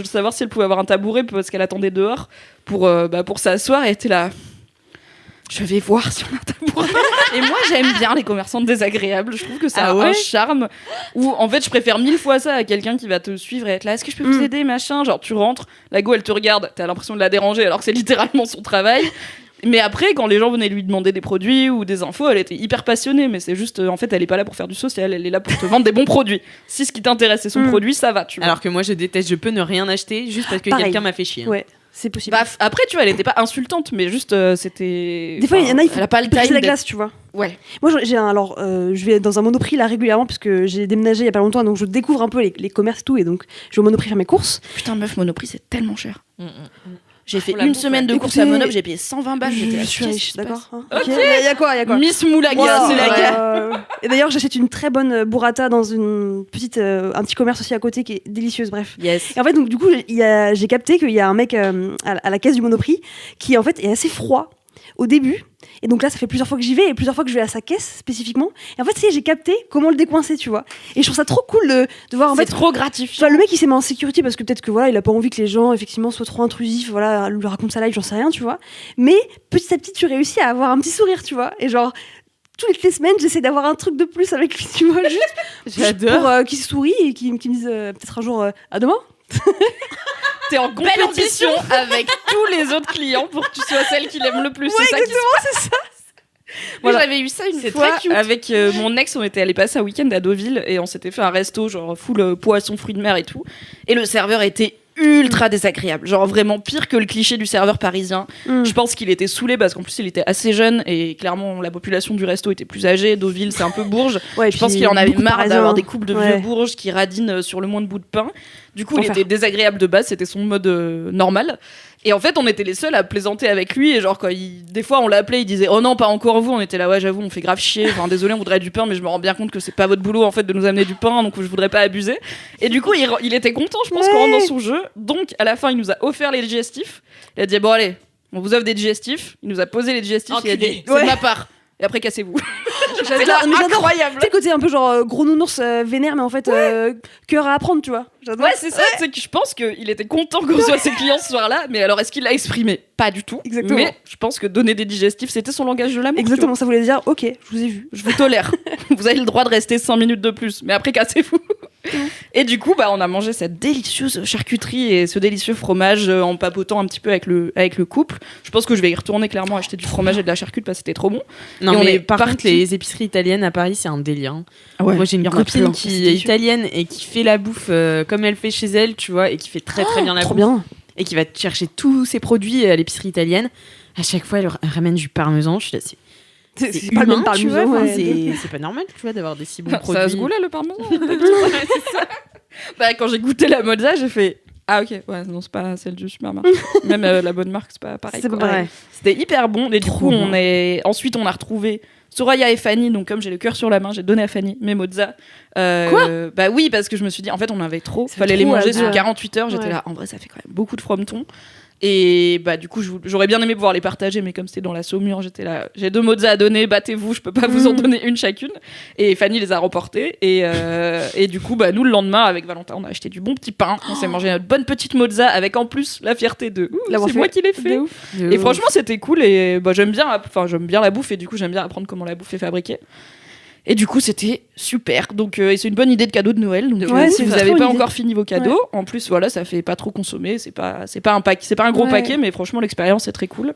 savoir si elle pouvait avoir un tabouret parce qu'elle attendait dehors pour s'asseoir, et elle était là. Je vais voir si on a un tabouret. Et moi, j'aime bien les commerçantes désagréables. Je trouve que ça a un charme. Où, en fait, je préfère 1000 fois ça à quelqu'un qui va te suivre et être là. Est-ce que je peux vous aider, machin? Genre, tu rentres, la go, elle te regarde. T'as l'impression de la déranger alors que c'est littéralement son travail. Mais après, quand les gens venaient lui demander des produits ou des infos, elle était hyper passionnée. Mais c'est juste, en fait, elle est pas là pour faire du social. Elle est là pour te vendre des bons produits. Si ce qui t'intéresse, c'est son produit, ça va, tu vois. Alors que moi, je déteste, je peux ne rien acheter juste parce que Pareil. quelqu'un m'a fait chier. Ouais, c'est possible. Bah, après, tu vois, elle était pas insultante, mais juste, c'était. Des fois, il y en a, il faut elle a pas le briser time la d'être- glace, tu vois. Ouais. Moi, je vais dans un Monoprix là régulièrement parce que j'ai déménagé il y a pas longtemps, donc je découvre un peu les commerces et tout, et donc je vais au Monoprix faire mes courses. Putain, meuf, Monoprix, c'est tellement cher. Mm, mm. J'ai fait Pour la une bouffe, semaine de ouais. courses à Écoutez, Monop, j'ai payé 120 balles. J'étais là, Je suis qu'est-ce riche, qui se d'accord. passe Hein. Ok. Il y a quoi, il y a quoi. Miss Moulaga, Voilà, c'est la guerre. Et d'ailleurs, j'achète une très bonne burrata dans un petit commerce aussi à côté qui est délicieuse. Bref. Yes. Et en fait, donc du coup, j'ai capté qu'il y a un mec à la caisse du Monoprix qui en fait est assez froid au début. Et donc là, ça fait plusieurs fois que j'y vais et plusieurs fois que je vais à sa caisse spécifiquement. Et en fait, j'ai capté comment le décoincer, tu vois. Et je trouve ça trop cool de voir en C'est fait. trop Tu gratifiant. vois, le mec il s'est mis en sécurité parce que peut-être que voilà, il a pas envie que les gens effectivement soient trop intrusifs, voilà, lui raconte sa life, j'en sais rien, tu vois. Mais petit à petit, tu réussis à avoir un petit sourire, tu vois. Et genre toutes les semaines, j'essaie d'avoir un truc de plus avec lui, tu vois, juste J'adore. pour qu'il sourie et qu'il me dise peut-être un jour à demain. T'es en compétition avec tous les autres clients pour que tu sois celle qu'il aime le plus. Ouais, c'est ça qui se exactement, c'est ça. Moi, Voilà. j'avais eu ça une C'est fois très cute. avec mon ex. On était allé passer un week-end à Deauville et on s'était fait un resto genre full poisson, fruits de mer et tout. Et le serveur était ultra désagréable, genre vraiment pire que le cliché du serveur parisien. Mm. Je pense qu'il était saoulé parce qu'en plus il était assez jeune et clairement la population du resto était plus âgée. Deauville, c'est un peu Bourges. Ouais, Je pense qu'il en avait beaucoup de marre Parisiens. d'avoir des couples de Ouais. vieux Bourges qui radinent sur le moindre bout de pain. Du coup, il Enfer. était désagréable de base, c'était son mode normal. Et en fait, on était les seuls à plaisanter avec lui. Et genre, des fois, on l'appelait, il disait oh non, pas encore vous. On était là, ouais, j'avoue, on fait grave chier. Enfin, désolé, on voudrait du pain, mais je me rends bien compte que c'est pas votre boulot en fait de nous amener du pain, donc je voudrais pas abuser. Et du coup, il était content, je pense, qu'on rentre dans son jeu. Donc, à la fin, il nous a offert les digestifs. Il a dit bon, allez, on vous offre des digestifs. Il nous a posé les digestifs. Il a dit Enculé. c'est de ma part. Et après, cassez-vous. C'est J'adore, mais j'adore. incroyable. Tu sais, le côté un peu genre gros nounours vénère, mais en fait cœur à apprendre, tu vois. J'adore. Ouais, c'est ça. C'est que je pense qu'il était content qu'on soit ses clients ce soir-là. Mais alors, est-ce qu'il l'a exprimé? Pas du tout. Exactement. Mais je pense que donner des digestifs, c'était son langage de l'amour. tu Exactement, ça voulait dire ok, je vous ai vu. vois. Je vous tolère. Vous avez le droit de rester 5 minutes de plus. Mais après, cassez-vous. Et du coup, on a mangé cette délicieuse charcuterie et ce délicieux fromage en papotant un petit peu avec le couple. Je pense que je vais y retourner clairement acheter du fromage et de la charcuterie parce que c'était trop bon. Non, Et on mais est par parti- contre, les épiceries italiennes à Paris, c'est un délire. Hein. Moi, j'ai il une y en a copine plein, qui c'est est délicieux. italienne et qui fait la bouffe comme elle fait chez elle, tu vois, et qui fait très très bien la Trop bouffe. bien. Et qui va chercher tous ses produits à l'épicerie italienne. À chaque fois, elle ramène du parmesan. Je suis là, c'est pas le humain, même tu vois. parmesan, enfin, ouais. c'est pas normal, tu vois, d'avoir des si bons Ça produits. a ce goût-là, le parmesan. C'est ça. Quand j'ai goûté la mozza, j'ai fait ah ok, ouais, non, c'est pas celle du supermarché. Même la bonne marque, c'est pas pareil. C'est pas quoi. pareil. C'était hyper bon. Et du Trop coup, bon. ensuite, on a retrouvé Soraya et Fanny. Donc, comme j'ai le cœur sur la main, j'ai donné à Fanny mes mozza. Quoi Bah oui, parce que je me suis dit, en fait, on avait trop. Ça fait Fallait les trop à manger deux. sur 48 heures. J'étais Ouais. là, en vrai, ça fait quand même beaucoup de frometon. Et bah du coup j'aurais bien aimé pouvoir les partager, mais comme c'était dans la Saumur, j'étais là, j'ai 2 mozzas à donner, battez-vous, je peux pas vous en donner une chacune. Et Fanny les a remportées et du coup bah nous le lendemain avec Valentin on a acheté du bon petit pain, on s'est mangé notre bonne petite mozza avec en plus la fierté de c'est moi qui l'ai fait. Et franchement c'était cool et bah j'aime bien la bouffe et du coup j'aime bien apprendre comment la bouffe est fabriquée. Et du coup, c'était super. Donc, et c'est une bonne idée de cadeau de Noël. Donc, si vous n'avez pas encore fini vos cadeaux, en plus, voilà, ça fait pas trop consommer. C'est pas un gros paquet, mais franchement, l'expérience est très cool.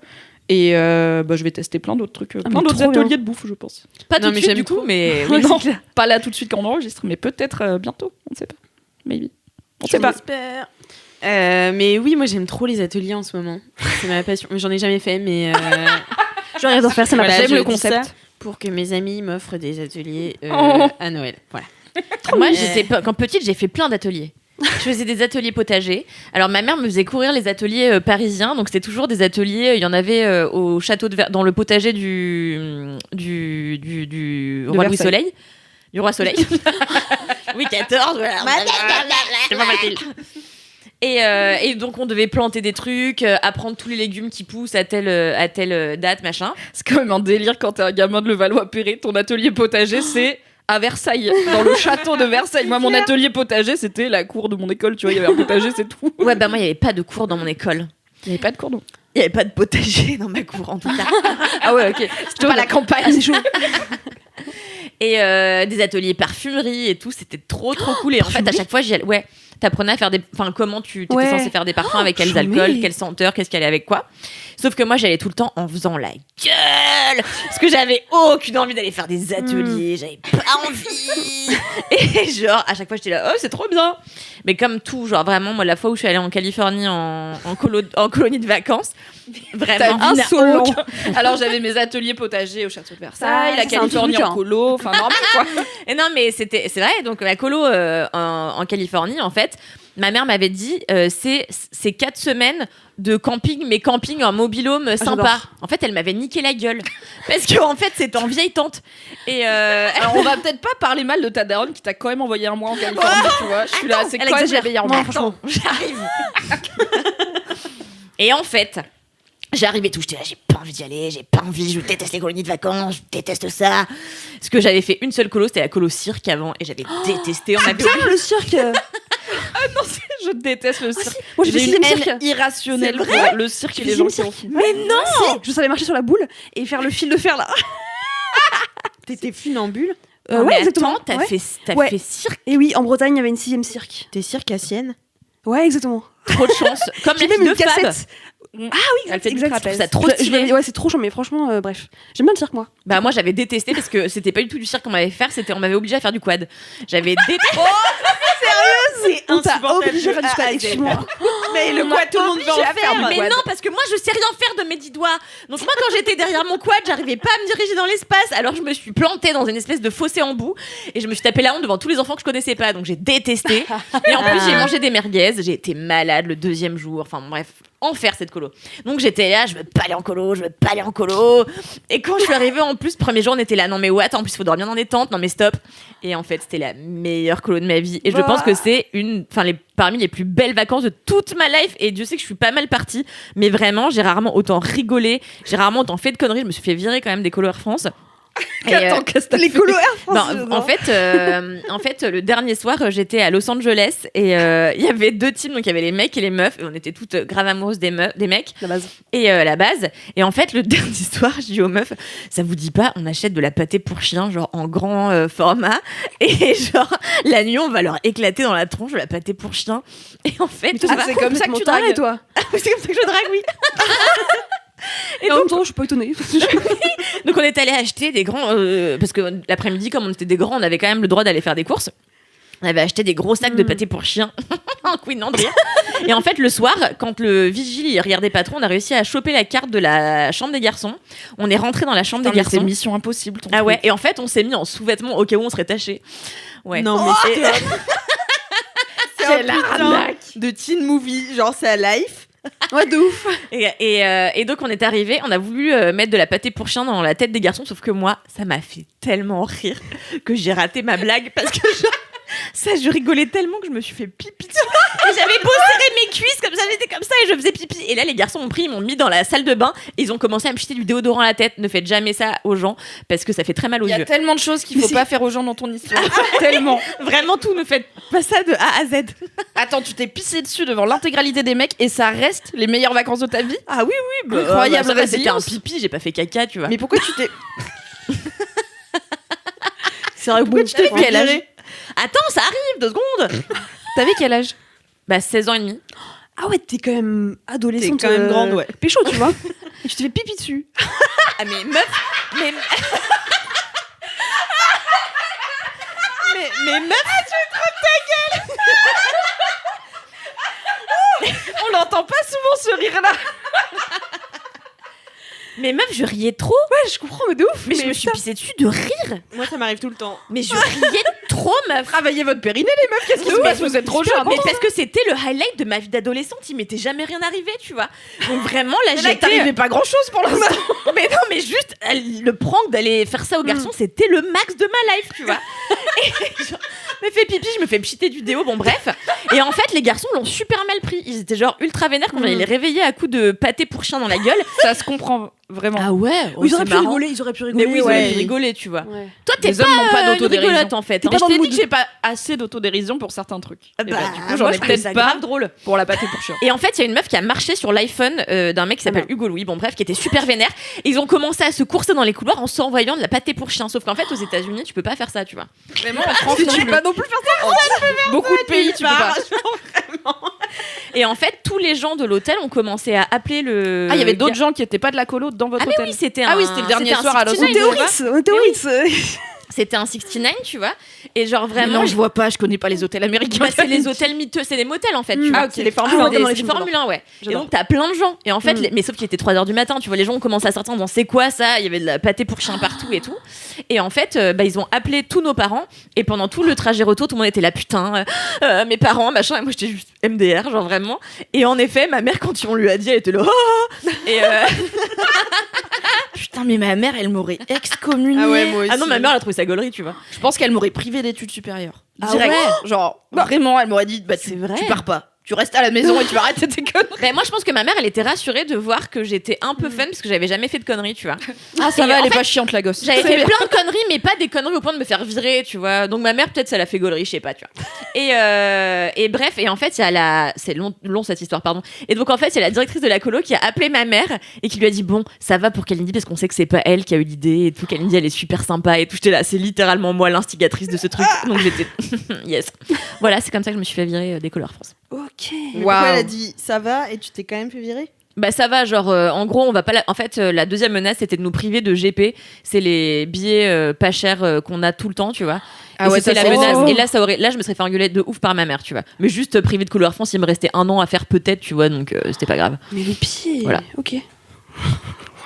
Et bah, je vais tester plein d'autres trucs, plein d'autres ateliers de bouffe, je pense. Pas tout de suite, du coup, mais oui, non, pas là tout de suite quand on enregistre, mais peut-être bientôt. On ne sait pas. Maybe. On sait pas. J'espère. Mais oui, moi j'aime trop les ateliers en ce moment. C'est ma passion. J'en ai jamais fait, mais J'aurais dû faire ça. J'aime le je dis concept. ça pour que mes amis m'offrent des ateliers à Noël. Voilà. Moi, quand petite, j'ai fait plein d'ateliers. Je faisais des ateliers potagers. Alors, ma mère me faisait courir les ateliers parisiens. Donc, c'était toujours des ateliers. Il y en avait au château de dans le potager du Roi Louis Soleil. Du Roi Soleil. Louis XIV. Voilà. C'est pas Mathilde. Et donc, on devait planter des trucs, apprendre tous les légumes qui poussent à telle date, machin. C'est quand même un délire quand t'es un gamin de Levallois-Perret. Ton atelier potager, c'est à Versailles, dans le château de Versailles. Moi, mon atelier potager, c'était la cour de mon école. Tu vois, il y avait un potager, c'est tout. Ouais, bah moi, il n'y avait pas de cours dans mon école. Il n'y avait pas de cours d'eau. Il n'y avait pas de potager dans ma cour, en tout cas. Ah ouais, ok. C'était pas la campagne. C'est chaud. Et des ateliers parfumerie et tout, c'était trop cool. Et en fait, à chaque fois, j'y allais. Ouais, t'apprenais à faire des. Enfin, comment tu étais censé faire des parfums, avec quels alcools, quelle senteur, qu'est-ce qu'il y allait avec quoi. Sauf que moi, j'allais tout le temps en faisant la gueule. Parce que j'avais aucune envie d'aller faire des ateliers. J'avais pas envie. Et genre, à chaque fois, j'étais là, oh, c'est trop bien. Mais comme tout, genre vraiment, moi, la fois où je suis allée en Californie en colonie de vacances, vraiment. Insolent. Alors, j'avais mes ateliers potagers au château de Versailles, la Californie en colo. Enfin, normal, quoi. Et non, mais c'est vrai. Donc, la colo en Californie, en fait, ma mère m'avait dit, c'est 4 semaines de camping, mais camping en mobil-home sympa. En fait, elle m'avait niqué la gueule. Parce que, en fait, c'était en vieille tente. Et alors, on va peut-être pas parler mal de ta daronne qui t'a quand même envoyé un mois en Californie, tu vois. Je suis là, c'est quand même bienveillant. Non, franchement, j'arrive. Et en fait, j'arrivais tout, j'étais là, j'ai pas envie d'y aller, j'ai pas envie, je déteste les colonies de vacances, je déteste ça. Parce que j'avais fait une seule colo, c'était la colo cirque avant, et j'avais détesté. On avait Bien le cirque. Ah non, je déteste le cirque. Moi, j'ai fait une 6e haine cirque. irrationnelle C'est pour vrai le cirque et J'ai les fait gens 6e qui en cirque. font. Mais non. Je savais marcher sur la boule et faire le fil de fer là. T'étais funambule. Non, Ouais, mais exactement. attends, t'as Ouais. fait cirque. Et oui, en Bretagne, il y avait une 6e cirque. T'es circassienne. Ouais, exactement. Trop de chance. Comme J'ai la même fille une de Fab. cassette. Elle fait du exact. trapèze. Ça trop stylé. Ouais, c'est trop chiant, mais franchement, bref. J'aime bien le cirque, moi. Bah moi j'avais détesté parce que c'était pas du tout du cirque qu'on m'avait fait, on m'avait obligé à faire du quad. J'avais détesté. C'est On t'a obligé à faire du squat, excuse-moi. Mais le quad, tout le monde veut en faire. Mais non, parce que moi je sais rien faire de mes 10 doigts. Donc moi quand j'étais derrière mon quad, j'arrivais pas à me diriger dans l'espace. Alors je me suis plantée dans une espèce de fossé en bout et je me suis tapé la honte devant tous les enfants que je connaissais pas. Donc j'ai détesté. Et en plus j'ai mangé des merguez. J'ai été malade le 2e jour. Enfin bon, bref, enfer cette colo. Donc j'étais là, je veux pas aller en colo. Et quand je suis arrivée en plus, premier jour on était là, non mais what, en plus il faut dormir dans des tentes, non mais stop. Et en fait c'était la meilleure colo de ma vie. Et je pense que c'est parmi les plus belles vacances de toute ma life. Et Dieu sait que je suis pas mal partie, mais vraiment j'ai rarement autant rigolé, j'ai rarement autant fait de conneries. Je me suis fait virer quand même des colos Air France. Attends, qu'est-ce que t'as Les fait colos Air France. Non, en fait, le dernier soir, j'étais à Los Angeles et il y avait 2 teams, donc il y avait les mecs et les meufs, et on était toutes grave amoureuses des mecs. La base. Et la base. Et en fait, le dernier soir, je dis aux meufs, ça vous dit pas, on achète de la pâtée pour chien, genre en grand format, et genre la nuit, on va leur éclater dans la tronche de la pâtée pour chien. Et en fait, c'est comme ça que tu dragues, toi. c'est comme ça que je drague, oui. Et en même temps, je suis pas étonnée. Donc on est allé acheter des grands parce que l'après-midi comme on était des grands, on avait quand même le droit d'aller faire des courses. On avait acheté des gros sacs de pâté pour chien. Un couinement de rire. Et en fait le soir, quand le vigile il regardait pas trop, on a réussi à choper la carte de la chambre des garçons. On est rentré dans la chambre des garçons. C'est mission impossible. Ah ouais. Et en fait on s'est mis en sous-vêtements au cas où on serait taché. Ouais. Non mais c'est un putain de teen movie, genre c'est à Life. Ouais, de ouf. Et donc on est arrivé, on a voulu mettre de la pâtée pour chien dans la tête des garçons, sauf que moi ça m'a fait tellement rire que j'ai raté ma blague parce que genre, Ça, je rigolais tellement que je me suis fait pipi dessus. Et j'avais beau serrer mes cuisses comme ça, j'étais comme ça et je faisais pipi. Et là, les garçons m'ont pris, ils m'ont mis dans la salle de bain et ils ont commencé à me jeter du déodorant à la tête. Ne faites jamais ça aux gens parce que ça fait très mal aux Il y a yeux. tellement de choses qu'il faut pas faire aux gens dans ton histoire. Tellement. Vraiment tout, ne faites pas ça de A à Z. Attends, tu t'es pissé dessus devant l'intégralité des mecs et ça reste les meilleures vacances de ta vie? Ah oui, oui, Incroyable ça va, c'était un résilience. pipi, j'ai pas fait caca, tu vois. Mais pourquoi tu t'es. C'est vrai, Pourquoi tu t'es quel âge viré Attends, ça arrive, 2 secondes. T'avais quel âge? Bah 16 ans et demi. Ah ouais, t'es quand même adolescente. T'es quand même grande, ouais. Pécho, tu vois. Et tu te fais pipi dessus. Ah mais meuf, mais meuf, On l'entend pas souvent ce rire-là. mais meuf, je riais trop. Ouais, je comprends, mais de ouf. Mais je me suis pissée dessus de rire. Moi, ça m'arrive tout le temps. Mais je riais trop, meuf. Travaillez votre périnée, les meufs. Qu'est-ce qui se passe? Vous êtes trop jeunes. Mais parce que c'était le highlight de ma vie d'adolescente, il m'était jamais rien arrivé, tu vois. Donc vraiment là, Mais là, il j'étais. t'arrivait pas grand-chose pour l'instant. Mais non, mais juste le prank d'aller faire ça aux garçons, c'était le max de ma life, tu vois. Et genre, je me fais pipi, je me fais pchiter du déo, bon bref. Et en fait, les garçons l'ont super mal pris. Ils étaient genre ultra vénères quand on allait les réveiller à coups de pâté pour chien dans la gueule. Ça se comprend vraiment. Ah ouais, Ils auraient pu rigoler, ils auraient pu rigoler. Mais oui, ils ouais. auraient pu rigoler, tu vois. Ouais. Toi, t'es Les hommes n'ont pas une d'autodérision. rigolote en fait. T'es hein. pas Je dans t'ai le dit mood. que j'ai pas assez d'autodérision pour certains trucs. Et Bah, du coup, moi, j'en ai je trouvais peut-être ça pas grave drôle. pour la pâté pour chien. Et en fait, il y a une meuf qui a marché sur l'iPhone d'un mec qui s'appelle Hugo Louis, bon bref, qui était super vénère. Et ils ont commencé à se courser dans les couloirs en s'envoyant de la pâté pour chien. Sauf qu'en fait, aux États-Unis, tu peux pas faire ça, tu vois. Vraiment, en France, Tu peux pas non plus faire ça. beaucoup de pays, tu peux pas. Et en fait, tous les gens de l'hôtel ont commencé à appeler le. Ah, il y avait gars- d'autres gens qui étaient pas de la colo dans votre Ah, mais hôtel. oui, c'était Ah un. oui, c'était le dernier c'était un soir à Los 69, On était au tu vois. Ritz, on était au Ritz. C'était un 69, tu vois. Et genre Mais vraiment. non, je vois pas, je connais pas les hôtels américains. Bah, c'est les hôtels miteux, c'est des motels en fait, tu vois. Ah, ok, les Enfin, Formule 1. des- dans les c'est films, des Formule 1, ouais. Et J'adore. donc t'as plein de gens. Et en fait, mais sauf qu'il était 3h du matin, tu vois, les gens ont commencé à sortir dans c'est quoi ça? Il y avait de la pâté pour chien partout et tout. Et en fait, bah, ils ont appelé tous nos parents. Et pendant tout le trajet retour, tout le monde était là, putain, mes parents, machin. Et moi, j'étais juste MDR, genre vraiment. Et en effet, ma mère, quand on lui a dit, elle était là. Oh et Putain, mais ma mère, elle m'aurait excommuniée. Ah ouais, moi aussi. ah non, ma mère, elle a trouvé ça gaulerie, tu vois. Je pense qu'elle m'aurait privée d'études supérieures. Ah Direct. ouais Genre, vraiment, elle m'aurait dit, bah, C'est vrai. tu pars pas. Tu restes à la maison et tu vas arrêter tes conneries. Ben, moi, je pense que ma mère, elle était rassurée de voir que j'étais un peu fun parce que j'avais jamais fait de conneries, tu vois. Ah, ça Et va, en elle est fait, pas chiante, la gosse. J'avais C'est fait bien. plein de conneries, mais pas des conneries au point de me faire virer, tu vois. Donc ma mère, peut-être, ça l'a fait gaulerie, je sais pas, tu vois. Et bref, et en fait, il y a la. C'est long cette histoire, pardon. Et donc, en fait, il y a la directrice de la colo qui a appelé ma mère et qui lui a dit bon, ça va pour Kalindi parce qu'on sait que c'est pas elle qui a eu l'idée et tout. Kalindi, elle est super sympa et tout. J'étais là, c'est littéralement moi l'instigatrice de ce truc. Donc j'étais. Yes. Voilà, c'est comme ça que je me suis fait virer des Color France. Ok. Mais pourquoi Waouh. elle a dit ça va et tu t'es quand même fait virer? Bah ça va, genre en gros on va pas en fait la deuxième menace c'était de nous priver de GP, c'est les billets pas chers qu'on a tout le temps, tu vois. Ah Et ouais, c'était ça, la c'est- menace Oh. et là je me serais fait engueuler de ouf par ma mère, tu vois. Mais juste privé de Couleur France, il me restait 1 an à faire peut-être, tu vois, donc c'était pas grave. Mais le pied. Voilà. Ok.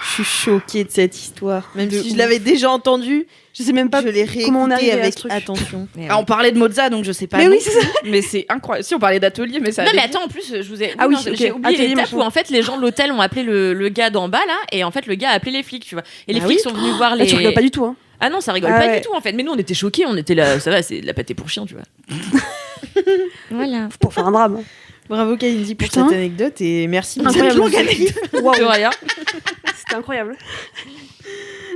Je suis choquée de cette histoire. Même De si je ouf. l'avais déjà entendue, Je sais même pas je l'ai comment on réécoutée arrivait à avec ce truc. attention. Ah, on parlait de Mozart, donc je sais pas. Mais non oui, c'est ça. plus. Mais c'est incroyable. Si, on parlait d'atelier, mais ça. Non allait mais vite. attends, en plus je vous ai Ah oui, non, ok. j'ai oublié Atelier, l'étape machin. où en fait les gens de l'hôtel ont appelé le gars d'en bas là et en fait le gars a appelé les flics, tu vois. Et les Ah flics oui. sont venus voir Là, les tu rigoles pas du tout, hein. Ah non, ça rigole Ah pas ouais. du tout en fait. Mais nous on était choqués, on était là, ça va, c'est de la pâté pour chien, tu vois. Voilà. Pour faire un drame. Bravo Kalindi pour Putain. cette anecdote et merci pour cette Incroyable. longue anecdote. Waouh. De rien. C'était incroyable.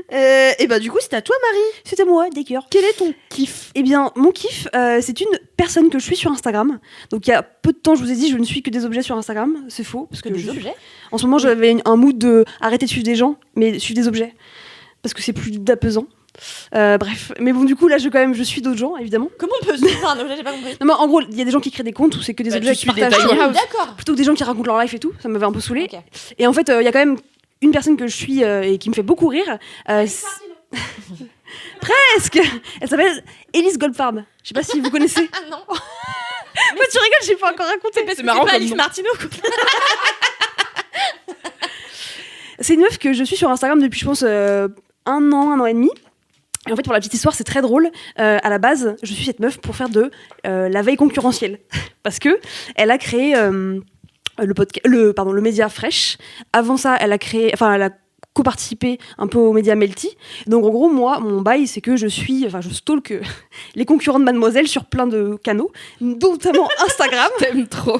Et bah du coup c'est à toi Marie. C'était moi, Daker. Quel est ton kiff? Eh bien, mon kiff, c'est une personne que je suis sur Instagram. Donc, il y a peu de temps, je vous ai dit, je ne suis que des objets sur Instagram. C'est faux. Parce que Des je suis- objets. En ce moment, j'avais un mood de arrêter de suivre des gens, mais suivre des objets. Parce que c'est plus apaisant. Bref. Mais bon, du coup, là, je suis d'autres gens, évidemment. Comment on peut suivre un objet, j'ai pas compris. Non, mais en gros, il y a des gens qui créent des comptes où c'est que des Bah, objets tu qui suis des partagent. tiny tu vois. house. D'accord. Plutôt que des gens qui racontent leur life et tout. Ça m'avait un peu saoulé. Ok. Et en fait, il y a quand même une personne que je suis et qui me fait beaucoup rire. Presque. Elle s'appelle Elise Goldfarb. Je sais pas si vous connaissez. Ah non. Mais tu rigoles, j'ai pas encore raconté. C'est marrant pas comme Alice nom. Martineau. quoi. C'est une meuf que je suis sur Instagram depuis, je pense, 1 an et demi. Et en fait, pour la petite histoire, c'est très drôle. À la base, je suis cette meuf pour faire de la veille concurrentielle. Parce que elle a créé le média Fresh. Avant ça, elle a co-participer un peu aux médias Melty. Donc en gros, moi, mon bail, c'est que je stalk les concurrents de Mademoiselle sur plein de canaux, notamment Instagram. T'aimes trop.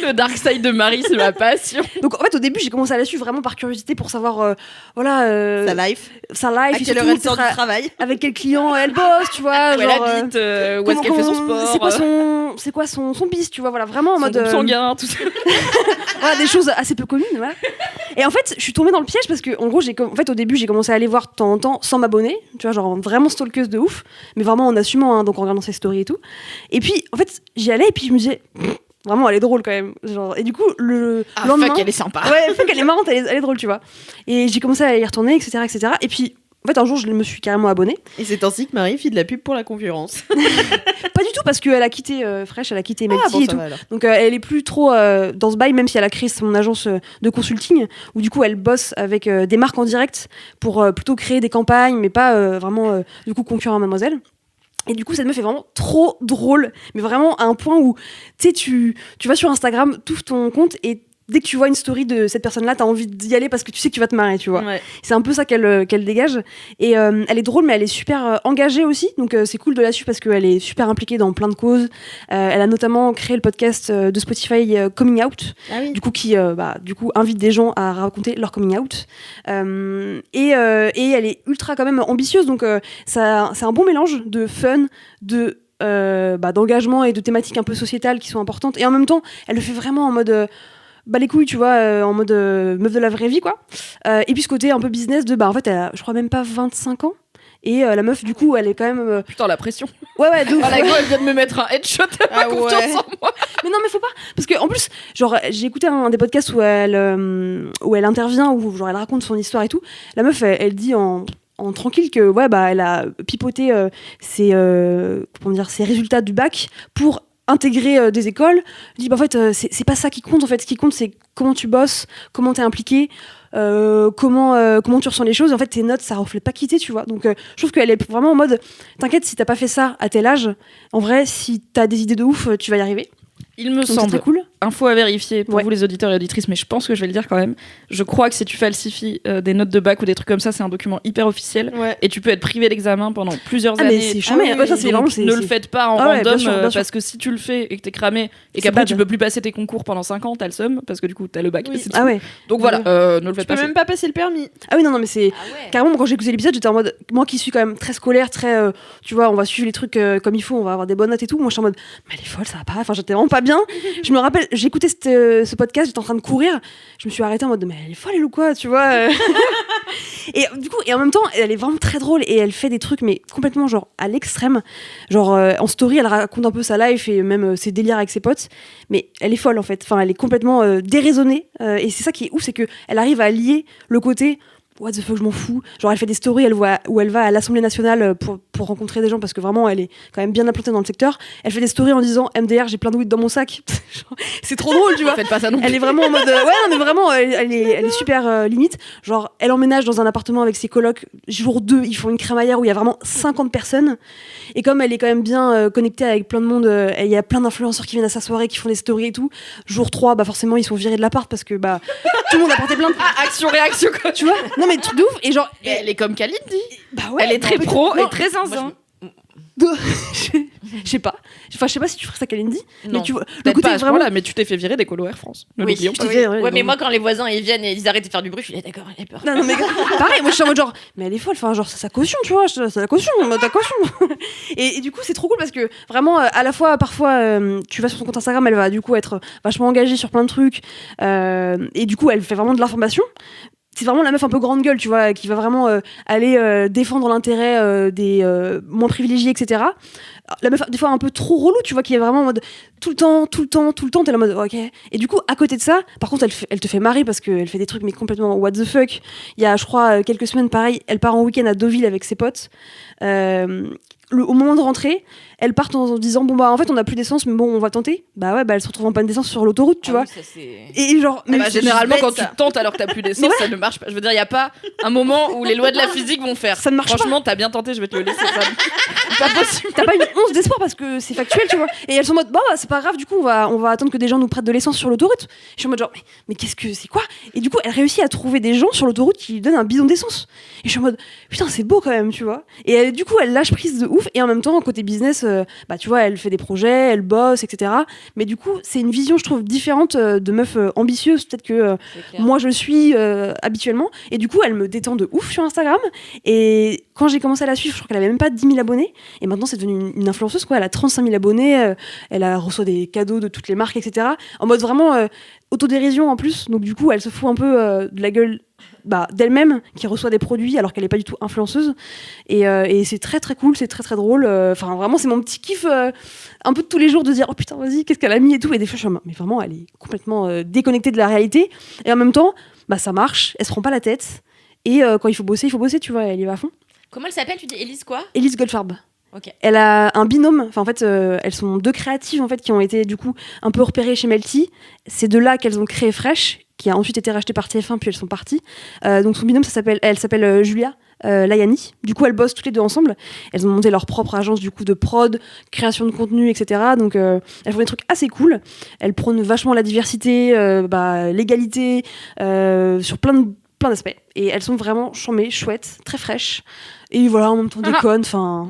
Le dark side de Marie, c'est ma passion. Donc en fait, au début, j'ai commencé à la suivre vraiment par curiosité pour savoir, Sa life. sa life, À et quelle heure surtout, elle sort du peut-être travail. avec quel client elle bosse, tu vois. Où elle genre, habite, où est-ce qu'elle fait son sport. C'est quoi son bis, tu vois, voilà, vraiment en son mode groupe sanguin, tout ça. voilà, des choses assez peu communes, voilà. Et en fait, je suis tombée dans le piège parce que en gros, en fait, au début, j'ai commencé à aller voir de temps en temps sans m'abonner, tu vois, genre vraiment stalkeuse de ouf, mais vraiment en assumant, hein, donc en regardant ses stories et tout. Et puis, en fait, j'y allais et puis je me disais, vraiment, elle est drôle quand même. Genre, et du coup, le lendemain, Fuck, elle est sympa. ouais, fuck, elle est marrante, elle est drôle, tu vois. Et j'ai commencé à y retourner, etc., etc. Et puis, en fait, un jour, je me suis carrément abonnée. Et c'est ainsi que Marie fit de la pub pour la concurrence. Pas du tout, parce qu'elle a quitté Fresh, elle a quitté Melty bon, et ça tout. va alors. Donc elle est plus trop dans ce bail, même si elle a créé son agence de consulting, où du coup elle bosse avec des marques en direct pour plutôt créer des campagnes, mais pas vraiment du coup concurrent à Mademoiselle. Et du coup, cette meuf est vraiment trop drôle, mais vraiment à un point où tu sais, tu vas sur Instagram, t'ouvres ton compte et dès que tu vois une story de cette personne-là, t'as envie d'y aller parce que tu sais que tu vas te marrer, tu vois. Ouais. C'est un peu ça qu'elle dégage. Et elle est drôle, mais elle est super engagée aussi. Donc c'est cool de la suivre parce qu'elle est super impliquée dans plein de causes. Elle a notamment créé le podcast de Spotify Coming Out, Ah oui. du coup qui du coup invite des gens à raconter leur coming out. Et elle est ultra quand même ambitieuse. Donc c'est un bon mélange de fun, d'engagement et de thématiques un peu sociétales qui sont importantes. Et en même temps, elle le fait vraiment en mode les couilles, tu vois, en mode meuf de la vraie vie, quoi. Et puis ce côté un peu business de, en fait, elle a, je crois même pas 25 ans. Et la meuf, du coup, elle est quand même. Putain, la pression. Ouais, de ouf. Ah, la go, elle vient de me mettre un headshot à ma Ah ouais. confiance en moi. Mais non, mais faut pas. Parce que, en plus, genre, j'ai écouté un des podcasts où elle intervient, où genre, elle raconte son histoire et tout. La meuf, elle dit en tranquille que, elle a pipoté ses résultats du bac pour intégrer des écoles. Elle dit, en fait, c'est pas ça qui compte, en fait. Ce qui compte, c'est comment tu bosses, comment t'es impliqué. Comment tu ressens les choses. En fait, tes notes, ça reflète pas qui t'es, tu vois. Donc, je trouve qu'elle est vraiment en mode, t'inquiète, si t'as pas fait ça à tel âge, en vrai, si t'as des idées de ouf, tu vas y arriver. Il me Donc, c'est semble, très cool. info à vérifier pour Ouais. vous les auditeurs et auditrices, mais je pense que je vais le dire quand même. Je crois que si tu falsifies des notes de bac ou des trucs comme ça, c'est un document hyper officiel Ouais. et tu peux être privé d'examen pendant plusieurs Ah, mais années. c'est chambé. oui, Ouais, ça, oui, c'est Donc, vraiment. c'est- ne le c'est- faites pas en Ah ouais, random bien sûr, bien sûr. parce que si tu le fais et que t'es cramé et C'est qu'après bad. tu peux plus passer tes concours pendant 5 ans, t'as le seum parce que du coup t'as le bac. Oui. et c'est tout. Ah ouais. Donc voilà, ne le Je faites peux pas. même pas passer le permis. Ah oui, non, mais c'est. Ah ouais. Carrément, moi, quand j'ai écouté l'épisode, j'étais en mode. Moi qui suis quand même très scolaire, très. Tu vois, on va suivre les trucs comme il faut, on va avoir des bonnes notes et tout. Moi, je suis en mode. Mais elle est folle, ça va pas. Enfin, j'étais vraiment pas bien. Je me rappelle, j'ai écouté ce podcast, j'étais en train de courir. Je me suis arrêtée en mode. Mais elle est folle, elle ou quoi, tu vois. Et du coup, et en même temps, elle est vraiment très drôle et elle fait des trucs, mais complètement genre à l'extrême. Genre en story, elle raconte un peu sa life et même ses délires avec ses potes. Mais elle est folle en fait. Enfin, elle est complètement déraisonnée. Et c'est ça qui est ouf, c'est qu'elle arrive à lier le côté. What the fuck, je m'en fous. Genre, elle fait des stories où elle va à l'Assemblée nationale pour rencontrer des gens parce que vraiment, elle est quand même bien implantée dans le secteur. Elle fait des stories en disant MDR, j'ai plein de weed dans mon sac. Genre, c'est trop drôle, tu vois. Faites pas ça non plus. Elle est vraiment en mode. Ouais, non, mais vraiment, elle est super limite. Genre, elle emménage dans un appartement avec ses colocs. Jour 2, ils font une crémaillère où il y a vraiment 50 personnes. Et comme elle est quand même bien connectée avec plein de monde, il y a plein d'influenceurs qui viennent à sa soirée, qui font des stories et tout. Jour 3, forcément, ils sont virés de l'appart parce que tout le monde a porté plainte. Ah, action-réaction quoi. Tu vois. Non, mais truc de ouf. Et genre. Et elle est comme Kalindi. Ouais, Elle est très non, pro non, et très zinzin. je sais pas. Enfin, je sais pas si tu ferais ça Kalindi. Mais Non. tu vois. Le Peut-être côté pas à ce vraiment. point-là, mais tu t'es fait virer des colos Air France. Ne Oui, l'oublions je pas. te disais, Ouais, mais donc- moi, quand les voisins ils viennent et ils arrêtent de faire du bruit, je suis là, d'accord, elle a peur. Non, mais pareil, moi je suis en mode genre, mais elle est folle, enfin, genre, c'est sa caution, tu vois, c'est la caution, ta caution. Et du coup, c'est trop cool parce que vraiment, à la fois, parfois, tu vas sur son compte Instagram, elle va du coup être vachement engagée sur plein de trucs, et du coup, elle fait vraiment de l'information. C'est vraiment la meuf un peu grande gueule, tu vois, qui va vraiment aller défendre l'intérêt des moins privilégiés, etc. La meuf, des fois, un peu trop relou, tu vois, qui est vraiment en mode tout le temps, t'es là en mode ok. Et du coup, à côté de ça, par contre, elle te fait marrer parce qu'elle fait des trucs, mais complètement what the fuck. Il y a, je crois, quelques semaines, pareil, elle part en week-end à Deauville avec ses potes. Au moment de rentrer, elles partent en disant bon en fait on a plus d'essence mais bon on va tenter. Elle se retrouve en panne d'essence sur l'autoroute, tu vois. Oui, ça, c'est... Et genre mais Généralement, juste quand bête, tu tentes alors que t'as plus d'essence, ça ne marche pas. Je veux dire, il n'y a pas un moment où les lois de la physique vont faire. Ça ne marche Franchement, t'as bien tenté, je vais te le laisser. Ça, pas possible. T'as pas une once d'espoir parce que c'est factuel, tu vois. Et elles sont en mode, bah, c'est pas grave, du coup, on va attendre que des gens nous prêtent de l'essence sur l'autoroute. Je suis en mode genre, mais qu'est-ce que c'est quoi? Et du coup, elle réussit à trouver des gens sur l'autoroute qui lui donnent un bidon d'essence. Et je suis en mode, putain, c'est beau quand même, tu vois. Et du coup, elle lâche prise de ouf. Et en même temps, côté business, bah, tu vois, elle fait des projets, elle bosse, etc. Mais du coup, c'est une vision, je trouve, différente de meuf ambitieuse, peut-être que moi je le suis habituellement. Et du coup, elle me détend de ouf sur Instagram. Et quand j'ai commencé à la suivre, je crois qu'elle avait même pas 10 000 abonnés. Et maintenant, c'est devenu une influenceuse, quoi. Elle a 35 000 abonnés. Elle reçoit des cadeaux de toutes les marques, etc. En mode vraiment autodérision en plus. Donc, du coup, elle se fout un peu de la gueule d'elle-même, qui reçoit des produits alors qu'elle est pas du tout influenceuse. Et c'est très très cool, c'est très très drôle. Enfin, vraiment, c'est mon petit kiff un peu de tous les jours de dire, oh putain, vas-y, qu'est-ce qu'elle a mis et tout. Et des fois, je suis en mode, mais vraiment, elle est complètement déconnectée de la réalité. Et en même temps, ça marche, elle se prend pas la tête. Et quand il faut bosser, tu vois, elle y va à fond. Comment elle s'appelle? Tu dis Élise quoi? Élise Goldfarb. Ok. Elle a un binôme, enfin en fait elles sont deux créatives en fait qui ont été du coup un peu repérées chez Melty. C'est de là qu'elles ont créé Fresh, qui a ensuite été racheté par TF1 puis elles sont parties. Donc son binôme elle s'appelle Julia Layani. Du coup elles bossent toutes les deux ensemble. Elles ont monté leur propre agence du coup de prod, création de contenu, etc. Donc elles font des trucs assez cool. Elles prônent vachement la diversité, l'égalité sur plein d'aspects. Et elles sont vraiment chambées, chouettes, très fraîches. Et voilà, en même temps déconne, enfin...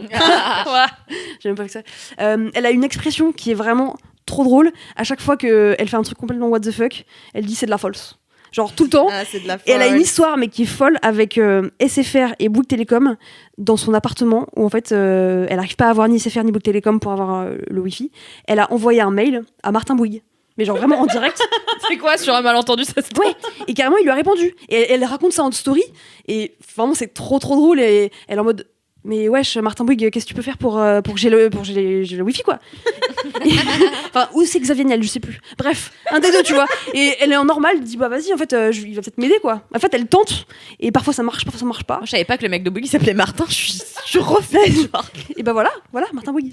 J'ai même pas vu ça. Elle a une expression qui est vraiment trop drôle. À chaque fois qu'elle fait un truc complètement what the fuck, elle dit c'est de la false. Genre tout le temps. Ah, c'est de la Et elle a une histoire mais qui est folle avec SFR et Bouygues Télécom dans son appartement où en fait elle n'arrive pas à avoir ni SFR ni Bouygues Télécom pour avoir le wifi. Elle a envoyé un mail à Martin Bouygues. Mais genre vraiment en direct. C'est quoi sur un malentendu ça se Ouais. Et carrément il lui a répondu. Et elle raconte ça en story. Et vraiment c'est trop trop drôle. Et elle est en mode mais wesh Martin Bouygues, qu'est-ce que tu peux faire pour que j'ai le wifi quoi. Enfin ou c'est Xavier Niel, je sais plus. Bref, un des deux tu vois. Et elle est en normal, elle dit bah vas-y en fait il va peut-être m'aider quoi. En fait elle tente et parfois ça marche, parfois ça marche pas. Moi, je savais pas que le mec de Bouygues s'appelait Martin. Je refais. Genre. Et bah voilà Martin Bouygues.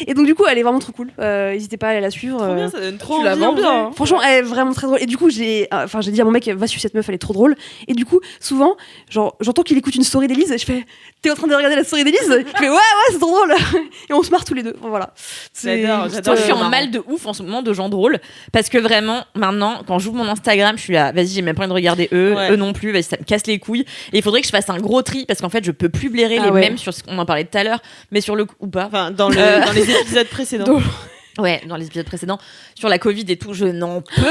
Et donc du coup elle est vraiment trop cool. N'hésitez pas à aller la suivre. Trop bien, ça donne trop Tu la envie, vends en vrai. bien. Franchement, elle est vraiment très drôle. Et du coup, j'ai dit à mon mec, va suivre cette meuf, elle est trop drôle. Et du coup, souvent, genre, j'entends qu'il écoute une story d'Élise. Je fais, t'es en train de regarder la story d'Élise? Je fais, ouais, c'est trop drôle. Et on se marre tous les deux. Voilà. J'adore. Moi, je suis en marrant. mal de ouf en ce moment de gens drôles parce que vraiment maintenant quand j'ouvre mon Instagram je suis là vas-y j'ai même pas envie de regarder eux non plus, vas-y ça me casse les couilles et il faudrait que je fasse un gros tri parce qu'en fait je peux plus blairer les mêmes sur ce qu'on en parlait tout à l'heure mais sur le ou pas Enfin, dans les épisodes précédents. ouais dans les épisodes précédents sur la Covid et tout je n'en peux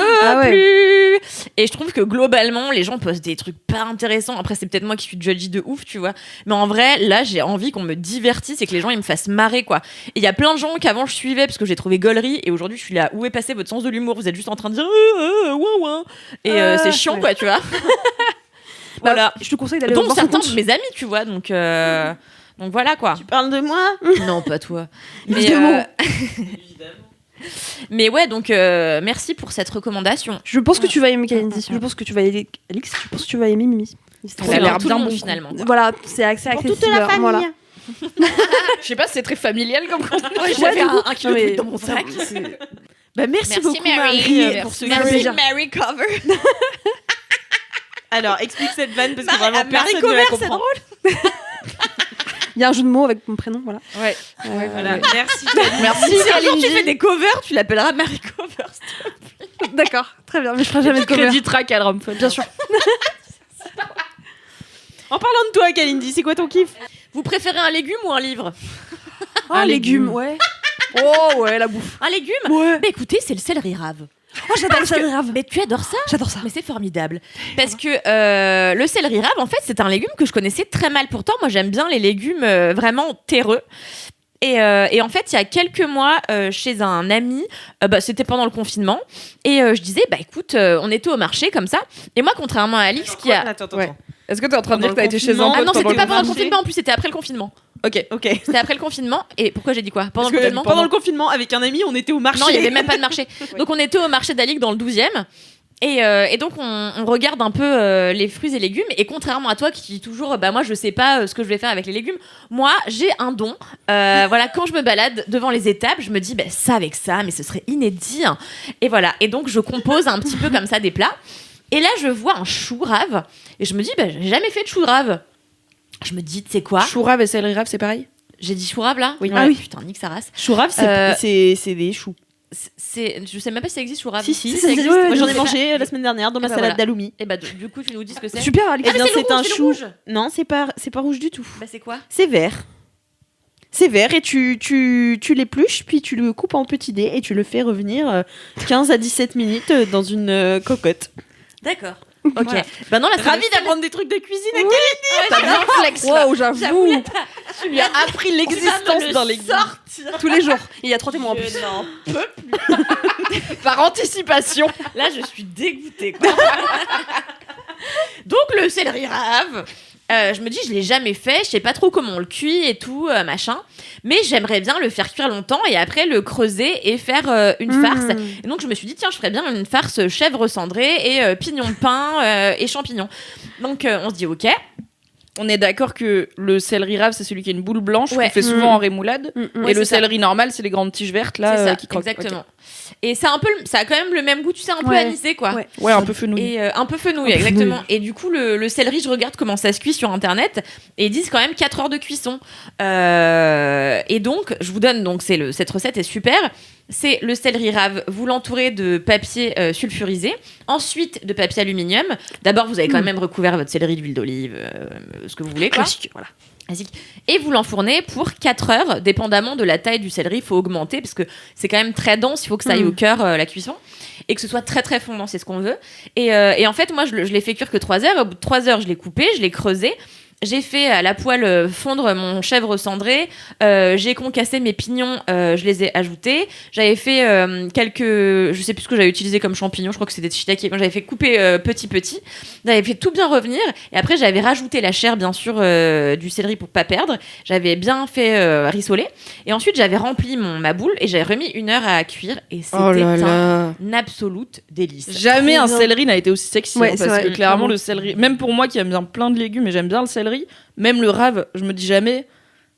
plus et je trouve que globalement les gens postent des trucs pas intéressants. Après c'est peut-être moi qui suis judgy de ouf tu vois mais en vrai là j'ai envie qu'on me divertisse et que les gens ils me fassent marrer quoi. Et il y a plein de gens qu'avant je suivais parce que j'ai trouvé gaulerie et aujourd'hui je suis là où est passé votre sens de l'humour, vous êtes juste en train de dire ouin et c'est chiant quoi tu vois. Voilà, je te conseille d'aller dont voir son certains compte. de mes amis tu vois donc voilà quoi. Tu parles de moi? Non pas toi Évidemment. mais ouais donc merci pour cette recommandation. Je pense que tu vas aimer Kalindi. Je pense que tu vas aimer Alix. Je pense que tu vas aimer Mimi. Ça a l'air bien bon finalement. Voilà, c'est accessible. Pour toute la famille. Voilà. Je sais pas si c'est très familial comme concept. J'avais du coup, un kilo de mais- trucs dans mon sac. Bah, merci beaucoup, Mary. pour ce Merci quiz. Mary Cover. Alors, explique cette vanne parce que Marie- vraiment Marie personne ne la Cover, c'est comprend. Il y a un jeu de mots avec mon prénom, voilà. Ouais. Voilà. Merci. Merci Si un jour tu Kalindi. fais des covers, tu l'appelleras Mary Cover. D'accord, très bien, mais je ferai jamais de cover. Crédit track à Ramphone. Bien sûr. En parlant de toi, Kalindi, c'est quoi ton kiff? Vous préférez un légume ou un livre? Un légume, ouais. Oh ouais, la bouffe. Un légume? Ouais. Bah écoutez, c'est le céleri rave. Oh, j'adore le céleri rave. Mais tu adores ça? J'adore ça. Mais c'est formidable. Parce que le céleri rave, en fait, c'est un légume que je connaissais très mal. Pourtant, moi, j'aime bien les légumes vraiment terreux. Et en fait, il y a quelques mois, chez un ami, c'était pendant le confinement, et je disais, bah écoute, on était au marché comme ça. Et moi, contrairement à Alix, qui a... Attends. Ouais. Est-ce que t'es en train de dire que t'as été chez un confinement. Ah pote non, pendant c'était pas le pendant le marché. confinement, en plus, c'était après le confinement. Ok. Ok. C'était après le confinement. Et pourquoi j'ai dit quoi? Pendant Parce le que confinement? pendant le confinement, avec un ami, on était au marché. Non, il n'y avait même pas de marché. Donc on était au marché d'Alix dans le 12e. Et donc on regarde un peu les fruits et légumes. Et contrairement à toi qui dis toujours, bah moi je sais pas ce que je vais faire avec les légumes. Moi j'ai un don. Voilà, quand je me balade devant les étapes, je me dis, bah ça avec ça, mais ce serait inédit. Hein. Et voilà. Et donc je compose un petit peu comme ça des plats. Et là je vois un chou rave. Et je me dis, bah j'ai jamais fait de chou rave. Je me dis, tu sais quoi? Chou rave et céleri rave, c'est pareil? J'ai dit chou rave là Oui. Ah oui. Putain, nique sa race. Chou rave, Euh, c'est des choux. Je sais même pas si ça existe chou rave. Si, si, si, ça si, existe. ouais, Moi, j'en ai je sais mangé la semaine dernière dans ma bah, salade voilà. d'aloumi. Et bah du coup tu nous dis ce que c'est. Super, Alix. Eh bien, c'est un le chou. rouge. Non, c'est pas rouge du tout. Bah c'est quoi? C'est vert. C'est vert et tu l'épluches, puis tu le coupes en petits dés et tu le fais revenir 15 à 17 minutes dans une cocotte. D'accord. Ok. Voilà. Bah non, là, c'est Ravi le seul- d'apprendre des trucs de cuisine. Ouais, T'as bien flex là. Wow, j'avoue, j'avoue. là, Tu lui as appris l'existence dans les Tous les jours. Il y a 3 témoins en plus. Je n'en par anticipation. Là, je suis dégoûtée. Quoi. Donc, le céleri rave. Je me dis, je l'ai jamais fait, je sais pas trop comment on le cuit et tout, machin. Mais j'aimerais bien le faire cuire longtemps et après le creuser et faire une farce. Et donc, je me suis dit, tiens, je ferais bien une farce chèvre cendrée et pignon de pain et champignons. Donc, on se dit, ok. On est d'accord que le céleri rave, c'est celui qui a une boule blanche Ouais. qu'on fait souvent en rémoulade. Ouais, Et le c'est ça. céleri normal, c'est les grandes tiges vertes là C'est ça, qui croquent. exactement. Ok. Et ça a quand même le même goût, tu sais, un peu Ouais. anisé, quoi. Ouais. Ouais, un peu fenouil. Et un peu fenouil, Un peu exactement. fenouil. Et du coup, le céleri, je regarde comment ça se cuit sur internet et ils disent quand même 4 heures de cuisson. Et donc, je vous donne, donc cette recette est super. C'est le céleri rave, vous l'entourez de papier sulfurisé, ensuite de papier aluminium. D'abord, vous avez quand même recouvert votre céleri d'huile d'olive, ce que vous voulez, quoi. Classique, voilà. Classique. Et vous l'enfournez pour 4 heures, dépendamment de la taille du céleri, il faut augmenter parce que c'est quand même très dense, il faut que ça aille au cœur la cuisson et que ce soit très très fondant, c'est ce qu'on veut. Et en fait, moi je l'ai fait cuire que 3 heures, et au bout de 3 heures, je l'ai coupé, je l'ai creusé. J'ai fait à la poêle fondre mon chèvre cendré. J'ai concassé mes pignons, je les ai ajoutés. J'avais fait je sais plus ce que j'avais utilisé comme champignons, je crois que c'était des shiitake. Moi, j'avais fait couper petit. J'avais fait tout bien revenir. Et après, j'avais rajouté la chair, bien sûr, du céleri pour pas perdre. J'avais bien fait rissoler. Et ensuite, j'avais rempli ma boule et j'avais remis 1 heure à cuire. Et c'était Oh là un là. absolute délice. Jamais un bien. céleri n'a été aussi sexy. Ouais, hein, c'est parce vrai. que clairement, Clairement. le céleri, même pour moi qui aime bien plein de légumes et j'aime bien le céleri, même le rave, je me dis jamais.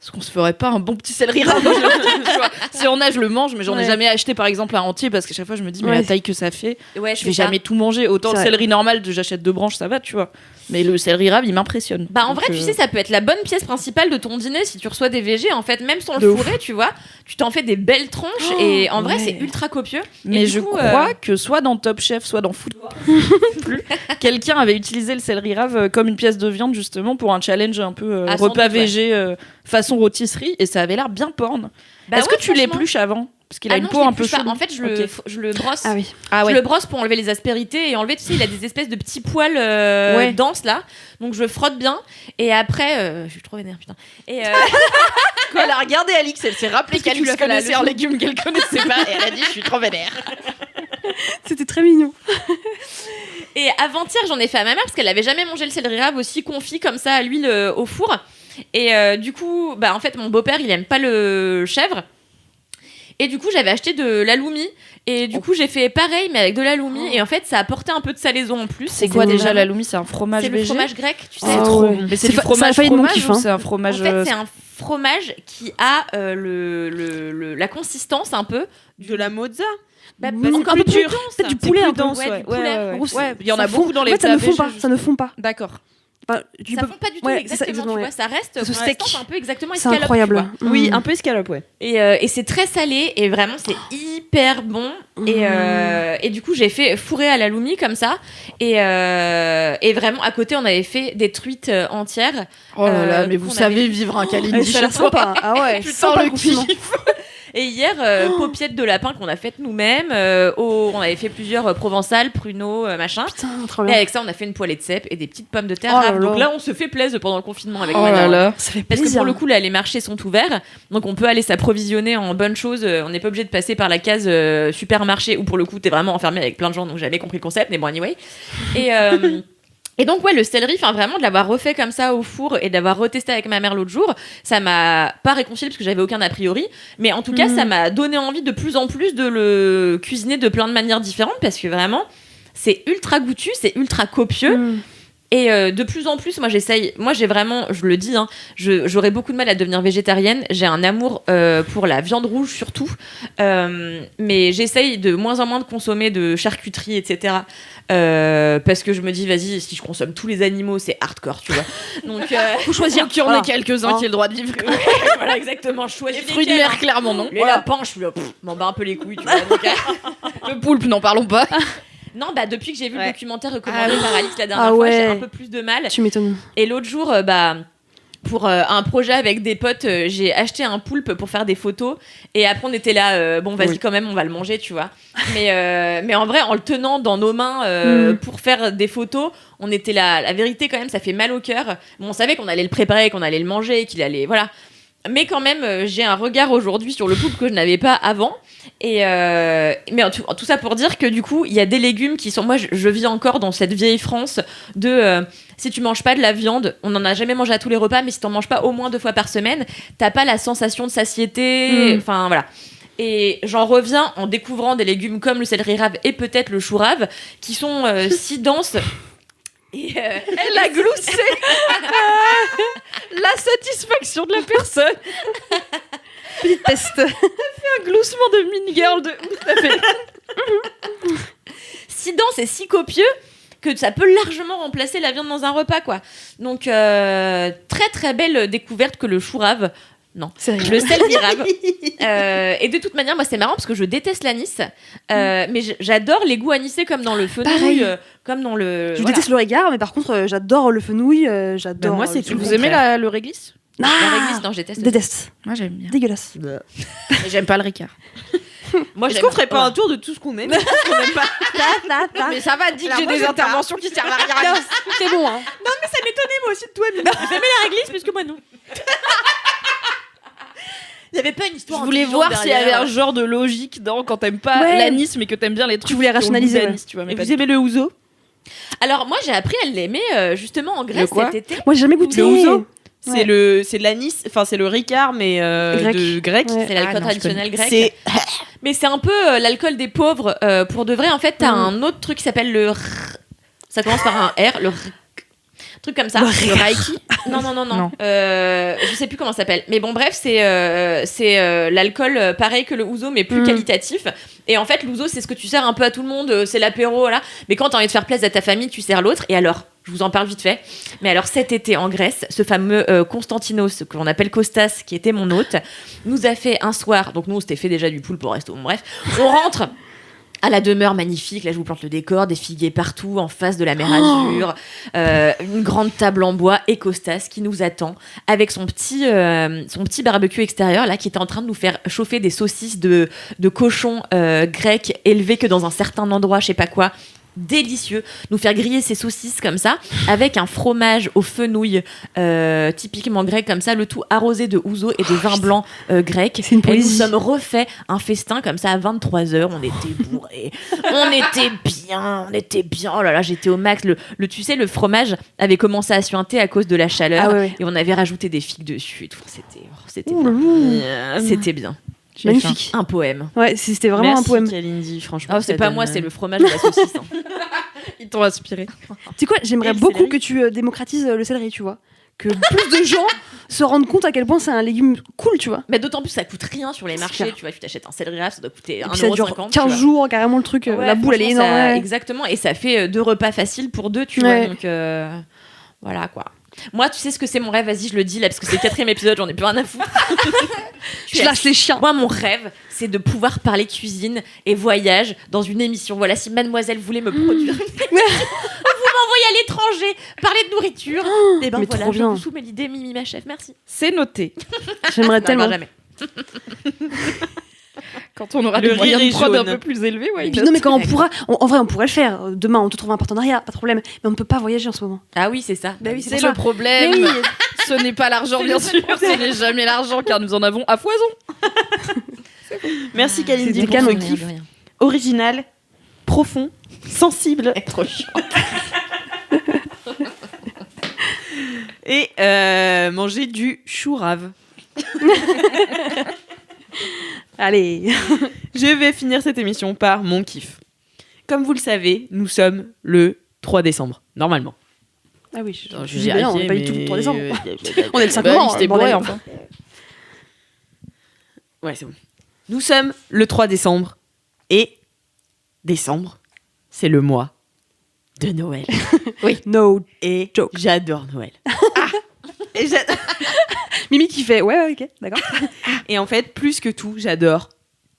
Est-ce qu'on se ferait pas un bon petit céleri rave? Tu vois, si on a, je le mange, mais j'en ai Ouais. jamais acheté par exemple un entier parce qu'à chaque fois je me dis, mais Ouais. la taille que ça fait, Ouais, je c'est vais ça. jamais tout manger. Autant C'est le vrai. céleri normal, j'achète 2 branches, ça va, tu vois. Mais le céleri rave, il m'impressionne. Bah en Donc, vrai, tu sais, ça peut être la bonne pièce principale de ton dîner si tu reçois des végés. En fait, même sans De le ouf. fourrer, tu vois, tu t'en fais des belles tranches et en vrai, ouais. c'est ultra copieux. Mais du je coup, crois que soit dans Top Chef, soit dans Food plus, quelqu'un avait utilisé le céleri rave comme une pièce de viande justement pour un challenge un peu Ah, sans repas doute, ouais. végé façon rôtisserie et ça avait l'air bien porn. Bah Est-ce ouais, que tu franchement. l'épluches avant? Parce qu'il a Ah une non, peau je un peu l'épluche pas. chelou. En fait, Ok. je le brosse. Ah oui. Ah Je ouais. le brosse pour enlever les aspérités et enlever, tu sais, il a des espèces de petits poils Ouais. denses là. Donc je frotte bien et après, je suis trop vénère, putain. Et Quand elle a regardé Alix, elle s'est rappelé Parce que tu qu'Alix lui as fait la connaissait un leçon. légume qu'elle connaissait pas et elle a dit je suis trop vénère. C'était très mignon. Et avant-hier, j'en ai fait à ma mère parce qu'elle avait jamais mangé le céleri rave aussi confit comme ça à l'huile au four. Et du coup, bah en fait, mon beau-père, il aime pas le chèvre. Et du coup, j'avais acheté de l'aloumi. Et du coup, j'ai fait pareil, mais avec de l'aloumi. Et en fait, ça a apporté un peu de salaison en plus. C'est quoi C'était déjà vraiment- l'aloumi? C'est un fromage C'est le végé. fromage grec, tu sais. Ah trop ouais. bon. Mais c'est C'est du fa- ça a fromage failli être mon fromage kiff, ou hein. c'est un En fromage fait, c'est un fromage qui a la consistance un peu De la mozza. bah, Oui, encore un peu plus plus dur. dense. Peut-être du C'est poulet plus un peu. dense, Ouais, ouais. du poulet. En gros, Ouais, il y en a ça beaucoup fond. dans les En fait, ça plats ne fond pas. végés, Ça ne fond pas. D'accord. Enfin, tu Ça peux- fond pas du tout, Ouais, c'est ça, exactement, tu exactement, vois. Ça reste, Ce pour l'instant, steak. c'est un peu exactement C'est escalope, tu incroyable. vois. Oui, Mm. un peu escalope, ouais. Et c'est très salé et vraiment c'est hyper bon et du coup j'ai fait fourrer à l'aloumi comme ça et vraiment à côté on avait fait des truites entières. Oh là là, mais qu'on vous avait- savez vivre un Kalindi Ça a chez l'air toi. sympa. Ah ouais. Putain, Sympa le confinement. kiff. Et hier paupiettes de lapin qu'on a faites nous-mêmes on avait fait plusieurs provençales, pruneaux, machin. Putain, trop Et bien. avec ça on a fait une poêlée de cèpes et des petites pommes de terre Oh là rave. Donc là. là on se fait plaisir pendant le confinement avec Oh ma là mère. là. Ça fait Parce que plaisir. pour le coup, là, les marchés sont ouverts, donc on peut aller s'approvisionner en bonnes choses. On n'est pas obligé de passer par la case supermarché où pour le coup, t'es vraiment enfermé avec plein de gens, donc j'avais compris le concept, mais bon, anyway. Et donc, ouais, le céleri, enfin vraiment de l'avoir refait comme ça au four et d'avoir retesté avec ma mère l'autre jour, ça m'a pas réconcilié parce que j'avais aucun a priori, mais en tout cas, ça m'a donné envie de plus en plus de le cuisiner de plein de manières différentes parce que vraiment, c'est ultra goûtu, c'est ultra copieux. Mm. Et de plus en plus, moi j'ai vraiment, je le dis, hein, j'aurais beaucoup de mal à devenir végétarienne. J'ai un amour pour la viande rouge surtout, mais j'essaye de moins en moins de consommer de charcuterie, etc. Parce que je me dis, vas-y, si je consomme tous les animaux, c'est hardcore, tu vois. Donc, Faut choisir qu'il y en ait quelques-uns qui aient le droit de vivre. voilà, exactement. Je choisis Les fruits de mer, clairement, non. Les lapins, je suis là, m'en bats un peu les couilles, tu vois. Donc, Le poulpe, n'en parlons pas. non, bah depuis que j'ai vu Ouais. le documentaire recommandé par Alice la dernière Ah fois, ouais. j'ai un peu plus de mal. Tu m'étonnes. Et l'autre jour, pour un projet avec des potes, j'ai acheté un poulpe pour faire des photos. Et après, on était là, bon, vas-y, quand même, on va le manger, tu vois. Mais en vrai, en le tenant dans nos mains pour faire des photos, on était là. La vérité, quand même, ça fait mal au cœur. Bon, on savait qu'on allait le préparer, qu'on allait le manger, qu'il allait. Voilà. Mais quand même, j'ai un regard aujourd'hui sur le poulpe que je n'avais pas avant. Mais tout ça pour dire que du coup, il y a des légumes qui sont. Moi, je vis encore dans cette vieille France de. Si tu manges pas de la viande, on n'en a jamais mangé à tous les repas, mais si t'en manges pas au moins 2 fois par semaine, t'as pas la sensation de satiété. Enfin, voilà. Et j'en reviens en découvrant des légumes comme le céleri rave et peut-être le chou rave, qui sont si denses. Elle a gloussé. La satisfaction de la personne. Petit test. Un gloussement de mini girl de. Ça fait. Si dense et si copieux que ça peut largement remplacer la viande dans un repas, quoi. Donc, très très belle découverte que le chou rave. Non, le céleri rave. Et de toute manière, moi, c'est marrant parce que je déteste l'anis. Mais j'adore les goûts anisés comme dans le fenouil, comme dans le... Je déteste le regard, mais par contre, j'adore le fenouil. J'adore. moi, c'est le tout. Vous aimez le réglisse? La réglisse, non, je déteste. Déteste. Moi, j'aime bien. Dégueulasse. Mais j'aime pas le ricard. Moi, Est-ce qu'on ferait pas un tour de tout ce qu'on aime, tout ce qu'on aime pas? Mais ça va, dis que Alors j'ai moi, des j'aime interventions qui servent à rien. C'est bon, hein. Ça m'étonnait moi aussi de toi, Mimi. Vous aimez la réglisse plus que moi, non. Il y avait pas une histoire. Je voulais intelligente voir s'il y avait derrière. un genre de logique dans quand t'aimes pas Ouais. l'anis mais que t'aimes bien les trucs. Tu voulais qui ont le goût rationaliser, ouais. d'anis, tu vois. Mais Et pas vous aimez le ouzo? Alors moi, j'ai appris à l'aimer justement en Grèce quoi cet été. Moi, j'ai jamais goûté. Le ouzo? Ouais. C'est de l'anis, enfin c'est le ricard mais Grec. de grec. Ouais. C'est l'alcool Ah, non, je traditionnel grec. C'est Mais c'est un peu l'alcool des pauvres. Pour de vrai, en fait, t'as un autre truc qui s'appelle le ça commence par un R, le truc comme ça. Le Le Reiki. Non. Non. Je sais plus comment ça s'appelle. Mais bon, bref, c'est l'alcool pareil que le ouzo, mais plus qualitatif. Et en fait, l'ouzo, c'est ce que tu sers un peu à tout le monde. C'est l'apéro, voilà. Mais quand t'as envie de faire plaisir à ta famille, tu sers l'autre. Et alors, je vous en parle vite fait. Mais alors, cet été en Grèce, ce fameux Konstantinos, que l'on appelle Kostas, qui était mon hôte, nous a fait un soir. Donc, nous, on s'était fait déjà du poulpe au resto. Bon, bref, on rentre. À la demeure magnifique, là je vous plante le décor, des figuiers partout en face de la mer Azur, une grande table en bois et Kostas qui nous attend avec son petit barbecue extérieur là qui était en train de nous faire chauffer des saucisses de cochon grec élevées que dans un certain endroit, je sais pas quoi. Délicieux, nous faire griller ces saucisses comme ça avec un fromage au fenouil typiquement grec comme ça, le tout arrosé de ouzo et de vin blanc grec. C'est une Et nous poésie. sommes refait un festin comme ça à 23h, on était bourrés, on était bien, oh là là, j'étais au max. Tu sais, le fromage avait commencé à suinter à cause de la chaleur Ah ouais. et on avait rajouté des figues dessus et tout. C'était Ouh, bien. ouh. C'était bien. Magnifique. Un poème. Ouais, c'était vraiment Merci, un poème. Kalindi, franchement. Oh, c'est ça pas donne, moi, c'est le fromage de la saucisse. hein. Ils t'ont inspiré. Tu sais quoi, j'aimerais Et le beaucoup céleri. que tu démocratises le céleri, tu vois. Que plus de gens se rendent compte à quel point c'est un légume cool, tu vois. Mais d'autant plus, ça coûte rien sur les C'est marchés. clair. Tu vois, tu t'achètes un céleri rave, ça doit coûter Et puis ça 1,50 dure €. 15 jours, carrément le truc. Ouais, la boule, elle est franchement, énorme. ça- ouais. Exactement, et ça fait 2 repas faciles pour 2, tu Ouais. vois. Donc voilà quoi. Moi, tu sais ce que c'est mon rêve, vas-y, je le dis là, parce que c'est le 4e épisode, j'en ai plus rien à foutre. Je lâche les chiens. Moi, mon rêve, c'est de pouvoir parler cuisine et voyage dans une émission. Voilà, si mademoiselle voulait me produire une émission, vous m'envoyez à l'étranger, parler de nourriture. Et ben mais voilà, trop je bien. vous soumets l'idée, Mimi, ma chef, merci. C'est noté. J'aimerais Ça tellement. n'arrivera jamais. Quand on aura Le des moyens de riz prod un jaune. peu plus élevés, ouais. Et puis non, mais quand on pourra, en vrai, on pourrait le faire. Demain, on te trouve un partenariat, pas de problème. Mais on ne peut pas voyager en ce moment. Ah oui, c'est ça. Bah oui, C'est pour le ça. problème. Mais oui. Ce n'est pas l'argent, bien sûr. Ce n'est jamais l'argent, car nous en avons à foison. Merci Kalindi C'était pour canon. ce kiff original, profond, sensible. Trop chiant. Et manger du chou rave. Allez. Je vais finir cette émission par mon kiff. Comme vous le savez, nous sommes le 3 décembre, normalement. Ah oui, je Attends, je dis, bah non, on n'est pas du tout le 3 décembre. On est le 5 Bah, novembre. j'étais bordel. bourré, enfin. Ouais, c'est bon. Nous sommes le 3 décembre. Et décembre, c'est le mois de Noël. No. Et Joke. j'adore Noël. Et, Mimi qui fait, ouais, ok, d'accord. et en fait, plus que tout, j'adore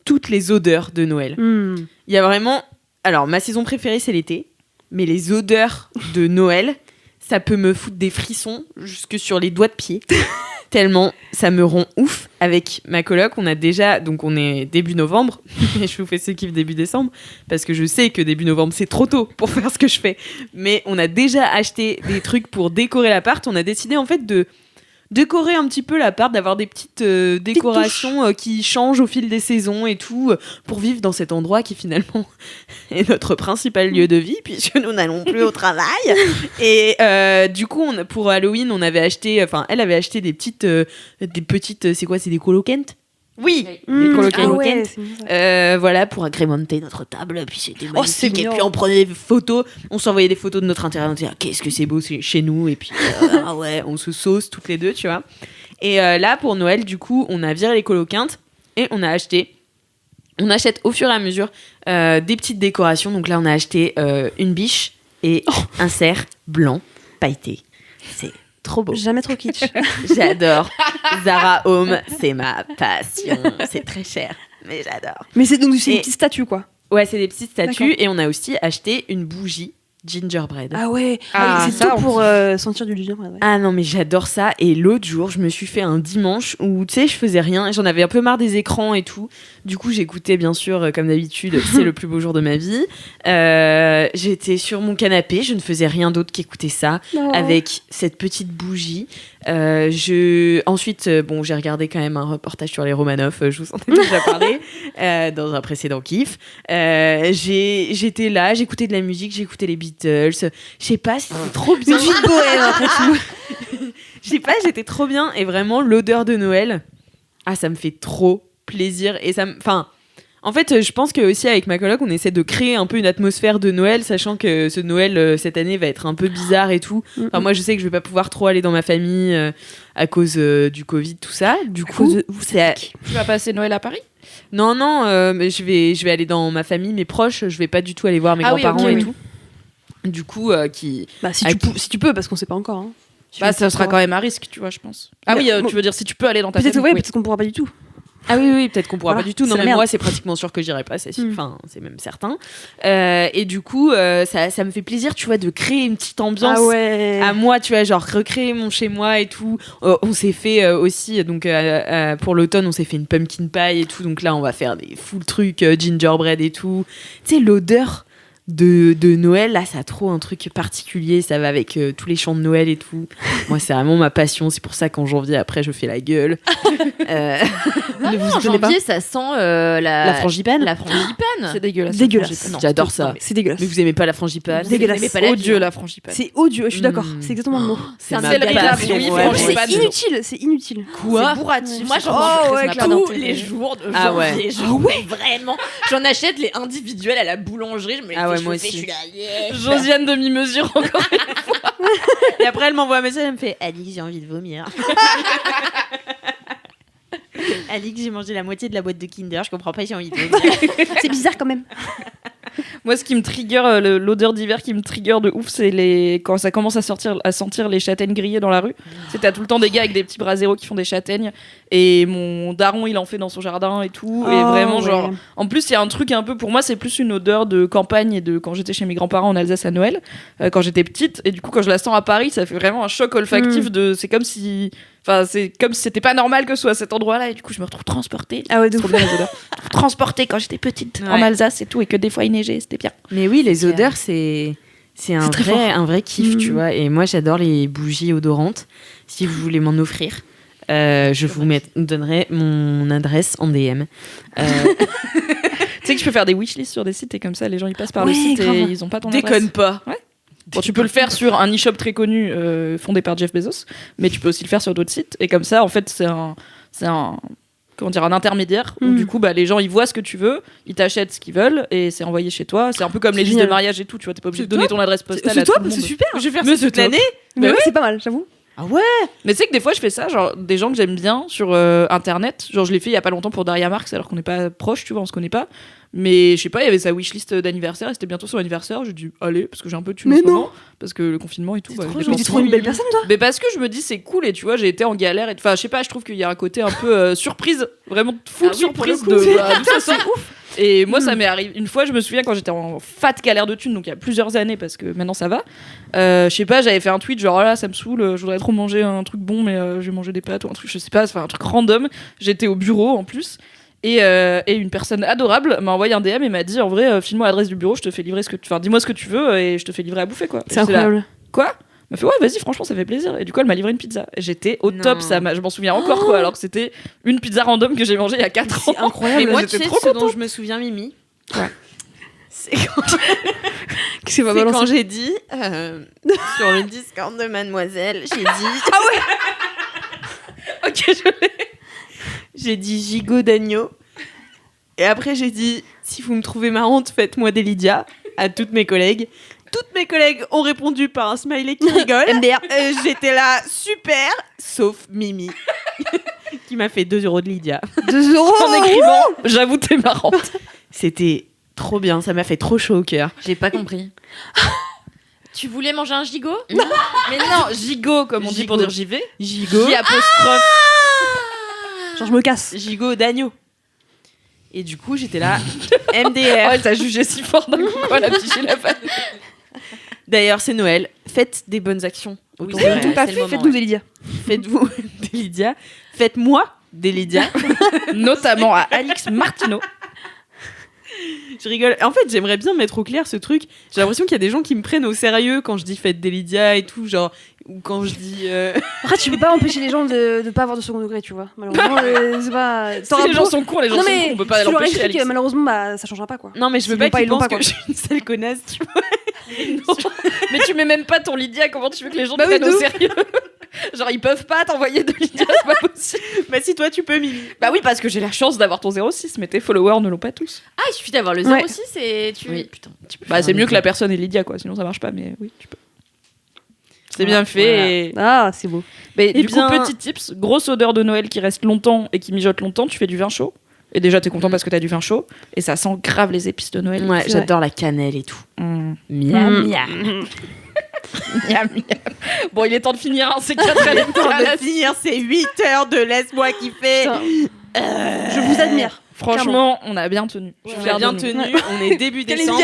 toutes les odeurs de Noël. Il y a vraiment... Alors, ma saison préférée, c'est l'été. Mais les odeurs de Noël, ça peut me foutre des frissons jusque sur les doigts de pied. Tellement ça me rend ouf. Avec ma coloc, on a déjà... Donc, on est début novembre. Et je vous fais ce kiff début décembre. Parce que je sais que début novembre, c'est trop tôt pour faire ce que je fais. Mais on a déjà acheté des trucs pour décorer l'appart. On a décidé, en fait, de décorer un petit peu l'appart, d'avoir des petites décorations qui changent au fil des saisons et tout, pour vivre dans cet endroit qui finalement est notre principal lieu de vie puisque nous n'allons plus au travail. Et du coup, pour Halloween, on avait acheté, enfin, elle avait acheté des petites, c'est quoi, c'est des colocants? Oui, des colocants. ouais, c'est bien ça. Voilà, pour agrémenter notre table. Puis c'était magnifique. c'est Et mignon. puis on prenait des photos, on s'envoyait des photos de notre intérieur. On disait, qu'est-ce que c'est beau c'est chez nous. Et puis, ah ouais, on se sauce toutes les deux, tu vois. Et là, pour Noël, du coup, on a viré les coloquintes et on a acheté. On achète au fur et à mesure des petites décorations. Donc là, on a acheté une biche et un cerf blanc pailleté. C'est trop beau. Jamais trop kitsch. J'adore. Zara Home, c'est ma passion. C'est très cher, mais j'adore. Mais c'est donc c'est Et- une petite statue, quoi. Ouais, c'est des petites statues. D'accord. Et on a aussi acheté une bougie gingerbread. Ah ouais. Ah, c'est ça, tout on pour sentir du gingerbread. Ouais. Ah non, mais j'adore ça. Et l'autre jour, je me suis fait un dimanche où, tu sais, je faisais rien. J'en avais un peu marre des écrans et tout. Du coup, j'écoutais, bien sûr, comme d'habitude, c'est le plus beau jour de ma vie. J'étais sur mon canapé, je ne faisais rien d'autre qu'écouter ça, avec cette petite bougie. Ensuite, bon, j'ai regardé quand même un reportage sur les Romanov, je vous en ai déjà parlé, dans un précédent kiff. J'étais là, j'écoutais de la musique, j'écoutais les Beatles. Je sais pas, c'était trop bien. Une vie de bohème, après tout. Je sais pas, j'étais trop bien. Et vraiment, l'odeur de Noël, ça me fait trop plaisir. Et enfin, en fait, je pense que aussi avec ma coloc, on essaie de créer un peu une atmosphère de Noël, sachant que ce Noël cette année va être un peu bizarre et tout. Enfin, moi, je sais que je vais pas pouvoir trop aller dans ma famille à cause du Covid, tout ça. Du coup, Tu vas passer Noël à Paris? non, mais je vais aller dans ma famille, mes proches. Je vais pas du tout aller voir mes Ah oui, grands-parents ok, et oui. tout. Du coup, Bah, si, Ah, si tu peux, parce qu'on sait pas encore. Hein. Bah, ça sera quand même à risque, tu vois, je pense. Ah oui, bon. tu veux dire si tu peux aller dans ta Peut-être famille. ouais, oui. peut-être qu'on pourra pas du tout. ah oui, peut-être qu'on pourra Voilà, pas du tout. c'est Non, la mais merde. moi, c'est pratiquement sûr que j'irai pas, c'est Mm. enfin, c'est même certain. Et du coup, ça me fait plaisir, tu vois, de créer une petite ambiance Ah ouais. à moi, tu vois, genre recréer mon chez moi et tout. On s'est fait aussi, donc pour l'automne, on s'est fait une pumpkin pie et tout. Donc là, on va faire des full trucs gingerbread et tout. Tu sais, l'odeur de Noël, là, ça a trop un truc particulier. Ça va avec tous les chants de Noël et tout. Moi, c'est vraiment ma passion. C'est pour ça qu'en janvier, après, je fais la gueule. Ne vous En étonnez pas. janvier, ça sent La frangipane. La frangipane. C'est dégueulasse. Dégueulasse. Non. J'adore ça. C'est dégueulasse. Mais vous aimez pas la frangipane? Dégueulasse. Vous aimez pas la Odieux vie. la frangipane. C'est odieux, je suis d'accord. Mm. C'est exactement le mot. C'est un ma céleri passion, la pluie, ouais, frangipane. C'est inutile, c'est inutile. Quoi? C'est bourratif. Moi, j'en Oh, mange ouais, presque clairement. tous les jours de janvier. Ah ouais. Vraiment. J'en achète les individuels à la boulangerie. Je me les Ah fais ouais, moi chauffer, aussi. je suis là, yes. Josiane demi-mesure encore. Et après, elle m'envoie un message, elle me fait Alix, j'ai envie de vomir. Alix, j'ai mangé la moitié de la boîte de Kinder, je comprends pas, j'ai envie de vomir. C'est bizarre quand même. Moi, ce qui me trigger, l'odeur d'hiver qui me trigger de ouf, c'est quand ça commence à sentir les châtaignes grillées dans la rue. C'est t'as tout le temps des gars avec des petits braseros qui font des châtaignes. Et mon daron, il en fait dans son jardin et tout. Et Oh, vraiment, ouais. genre. En plus, il y a un truc un peu. Pour moi, c'est plus une odeur de campagne et de quand j'étais chez mes grands-parents en Alsace à Noël, quand j'étais petite. Et du coup, quand je la sens à Paris, ça fait vraiment un choc olfactif de. C'est comme si. Enfin, c'est comme si c'était pas normal que ce soit à cet endroit-là. Et du coup, je me retrouve transportée. Ah ouais, de Trop ouf. bien les odeurs. Transportée quand j'étais petite en Ouais. Alsace et tout. Et que des fois, il neigeait. C'était bien. Mais oui, les odeurs, c'est un très un vrai kiff, Mhm. tu vois. Et moi, j'adore les bougies odorantes. Si vous voulez m'en offrir, je vous donnerai mon adresse en DM. Tu sais que je peux faire des wishlists sur des sites et comme ça, les gens ils passent par le Ouais, site grave. et ils ont pas ton adresse. Déconne pas. Bon, tu peux le faire sur un e-shop très connu fondé par Jeff Bezos, mais tu peux aussi le faire sur d'autres sites. Et comme ça, en fait, c'est un comment dire, un intermédiaire. Où, du coup, bah, les gens, ils voient ce que tu veux, ils t'achètent ce qu'ils veulent et c'est envoyé chez toi. C'est un peu comme les listes de mariage et tout, tu vois, t'es pas obligé de donner ton adresse postale C'est à tout top, le c'est monde. super. Je vais faire Mais ça toute c'est top. l'année. Mais ouais, c'est pas mal, j'avoue. Ah ouais. Mais tu sais que des fois, je fais ça, genre des gens que j'aime bien sur internet. Genre, je l'ai fait il y a pas longtemps pour Daria Marx, alors qu'on n'est pas proches, tu vois, on se connaît pas. Mais je sais pas, il y avait sa wishlist d'anniversaire et c'était bientôt son anniversaire. J'ai dit, allez, parce que j'ai un peu de thunes en Mais ce non. moment, parce que le confinement et tout. C'est bah, trop les gentil. Mais gens t'es sont- trop une belle personne, toi. Mais parce que je me dis, c'est cool et tu vois, j'ai été en galère. Enfin, je sais pas, je trouve qu'il y a un côté un peu surprise, vraiment full Ah oui, surprise pour le coup, de d'où ça sort. Et moi, ça m'est arrivé une fois, je me souviens quand j'étais en fat galère de thunes, donc il y a plusieurs années, parce que maintenant ça va. Je sais pas, j'avais fait un tweet genre, oh là, ça me saoule, je voudrais trop manger un truc bon, mais je vais manger des pâtes ou un truc, je sais pas, enfin un truc random. J'étais au bureau en plus. Et une personne adorable m'a envoyé un DM et m'a dit, en vrai, file-moi l'adresse du bureau, je te fais livrer enfin, dis-moi ce que tu veux et je te fais livrer à bouffer, quoi. C'est Et j'étais là, incroyable. Quoi? Elle m'a fait, ouais, vas-y, franchement, ça fait plaisir. Et du coup, elle m'a livré une pizza. Et j'étais au Non. top, je m'en souviens encore, quoi, alors que c'était une pizza random que j'ai mangée il y a 4 ans. C'est incroyable. Mais moi, tu j'étais sais trop ce dont contente. je me souviens, Mimi. Ouais. C'est quand, C'est pas c'est balancé. quand j'ai dit sur le Discord de Mademoiselle, j'ai dit. Ok, je l'ai. J'ai dit gigot d'agneau. Et après, j'ai dit si vous me trouvez marrante, faites-moi des Lydia à toutes mes collègues. Toutes mes collègues ont répondu par un smiley qui rigole. MDR. J'étais là, super, sauf Mimi, qui m'a fait 2 € de Lydia. 2 euros. En écrivant, j'avoue, t'es marrante. C'était trop bien, ça m'a fait trop chaud au cœur. J'ai pas compris. Tu voulais manger un gigot? Mais non, gigot, comme on dit pour Gigot. dire j'y vais. Gigot, J'. Genre, je me casse. gigot d'agneau. Et du coup, j'étais là, Oh, MDR. elle t'a jugé si fort d'un coup, quoi, la petite chez la famille. D'ailleurs, c'est Noël. Faites des bonnes actions autour Oui, de c'est Noël. vrai. Tout à c'est le fait, moment, faites-nous ouais. des Lydia. Faites-vous des Lydia. Faites-moi des Lydia. Notamment à Alix Martineau. Je rigole. En fait, j'aimerais bien mettre au clair ce truc. J'ai l'impression qu'il y a des gens qui me prennent au sérieux quand je dis faites des Lydia et tout, genre, ou quand je dis. Après, tu peux pas empêcher les gens de pas avoir de second degré, tu vois. Malheureusement, c'est pas. Si les gens sont cons, les gens Non, sont mais cons, on peut pas tu leur l'empêcher, expliques, Alix. malheureusement, bah, ça changera pas, quoi. Non, mais je veux S'ils pas l'ont pas, qu'ils ils l'ont pensent pas, que quoi. je suis une sale connasse, tu vois. Mais tu mets même pas ton Lydia, comment tu veux que les gens Bah te oui, prennent de au ouf. sérieux? Genre, ils peuvent pas t'envoyer de Lydia, c'est pas possible. Bah, si toi, tu peux, Mimi. Bah oui, parce que j'ai la chance d'avoir ton 06, mais tes followers ne l'ont pas tous. Ah, il suffit d'avoir le Ouais. 06 et tu. Oui. Putain. Bah, c'est mieux que la personne ait Lydia, quoi, sinon ça marche pas, mais oui, tu peux. C'est bien fait. Voilà. Et... Ah, c'est beau. Mais Eh du bien- coup, petit tips, grosse odeur de Noël qui reste longtemps et qui mijote longtemps, tu fais du vin chaud. Et déjà, t'es content parce que t'as du vin chaud. Et ça sent grave les épices de Noël. Ouais, C'est j'adore la cannelle et tout. Mmh. Miam, Mm. miam. Miam, miam. Bon, il est temps de finir, hein, c'est 4 heures Temps de finir ces 8 heures de laisse-moi kiffer. Putain. Je vous admire. Franchement, on a bien tenu. Je suis On fière a bien de nous. tenu, on est début décembre.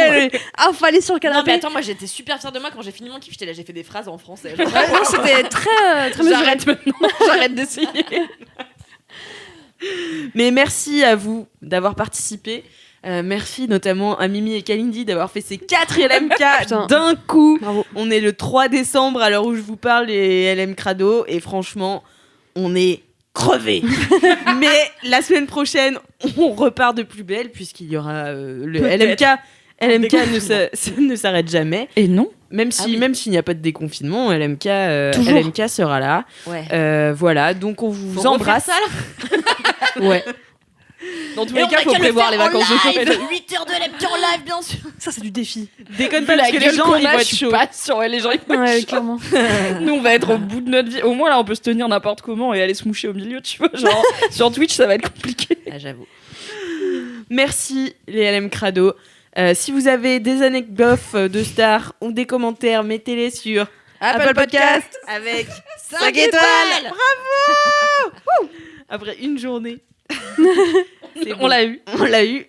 Affalé sur le Non, mais canapé. attends, moi j'étais super fière de moi quand j'ai fini mon kiff. J'étais là, j'ai fait des phrases en français. Genre, Ouais, non, c'était très mesuré. J'arrête maintenant, j'arrête d'essayer. Mais merci à vous d'avoir participé. Merci notamment à Mimi et Kalindi d'avoir fait ces 4 LMK Putain. d'un coup. Bravo. On est le 3 décembre à l'heure où je vous parle, les LM Crado, et franchement, on est crevés. Mais la semaine prochaine, on repart de plus belle puisqu'il y aura le LMK. LMK ne s'arrête jamais. Et non. Même si, Ah oui. même s'il n'y a pas de déconfinement, LMK, Toujours. LMK sera là. ouais. Voilà, donc on vous Faut embrasse. refaire ça, là. Ouais. Dans tous Et les on cas, a faut qu'à le prévoir faire les vacances de en Noël. live. 8 heures de LMK en live, bien sûr. Ça, c'est du défi. Déconne Vu pas la parce que les gueule gens qu'on ils a, vont je être suis chauds. pas sûre, ouais, les gens ils vont être Ouais, chauds. clairement. Nous, on va être au bout de notre vie. Au moins, là, on peut se tenir n'importe comment et aller se moucher au milieu, tu vois. Genre, sur Twitch, ça va être compliqué. Ah, j'avoue. Merci les LM Crado. Si vous avez des anecdotes de stars ou des commentaires, mettez-les sur Apple Podcast avec 5 étoiles. Après une journée. C'est On bon. l'a eu. On l'a eu.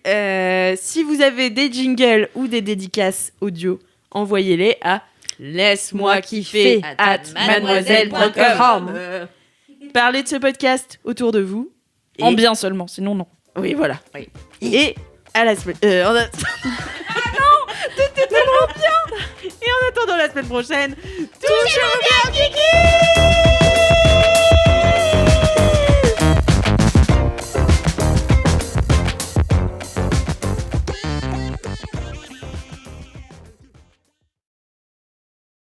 Si vous avez des jingles ou des dédicaces audio, envoyez-les à laisse-moi kiffer at mademoiselle.com. Parlez de ce podcast autour de vous. Et- En bien seulement, sinon non. Oui, voilà. Oui. Et à la semaine. Non, t'étais tellement bien. Et en attendant la semaine prochaine, toujours bien, Kiki.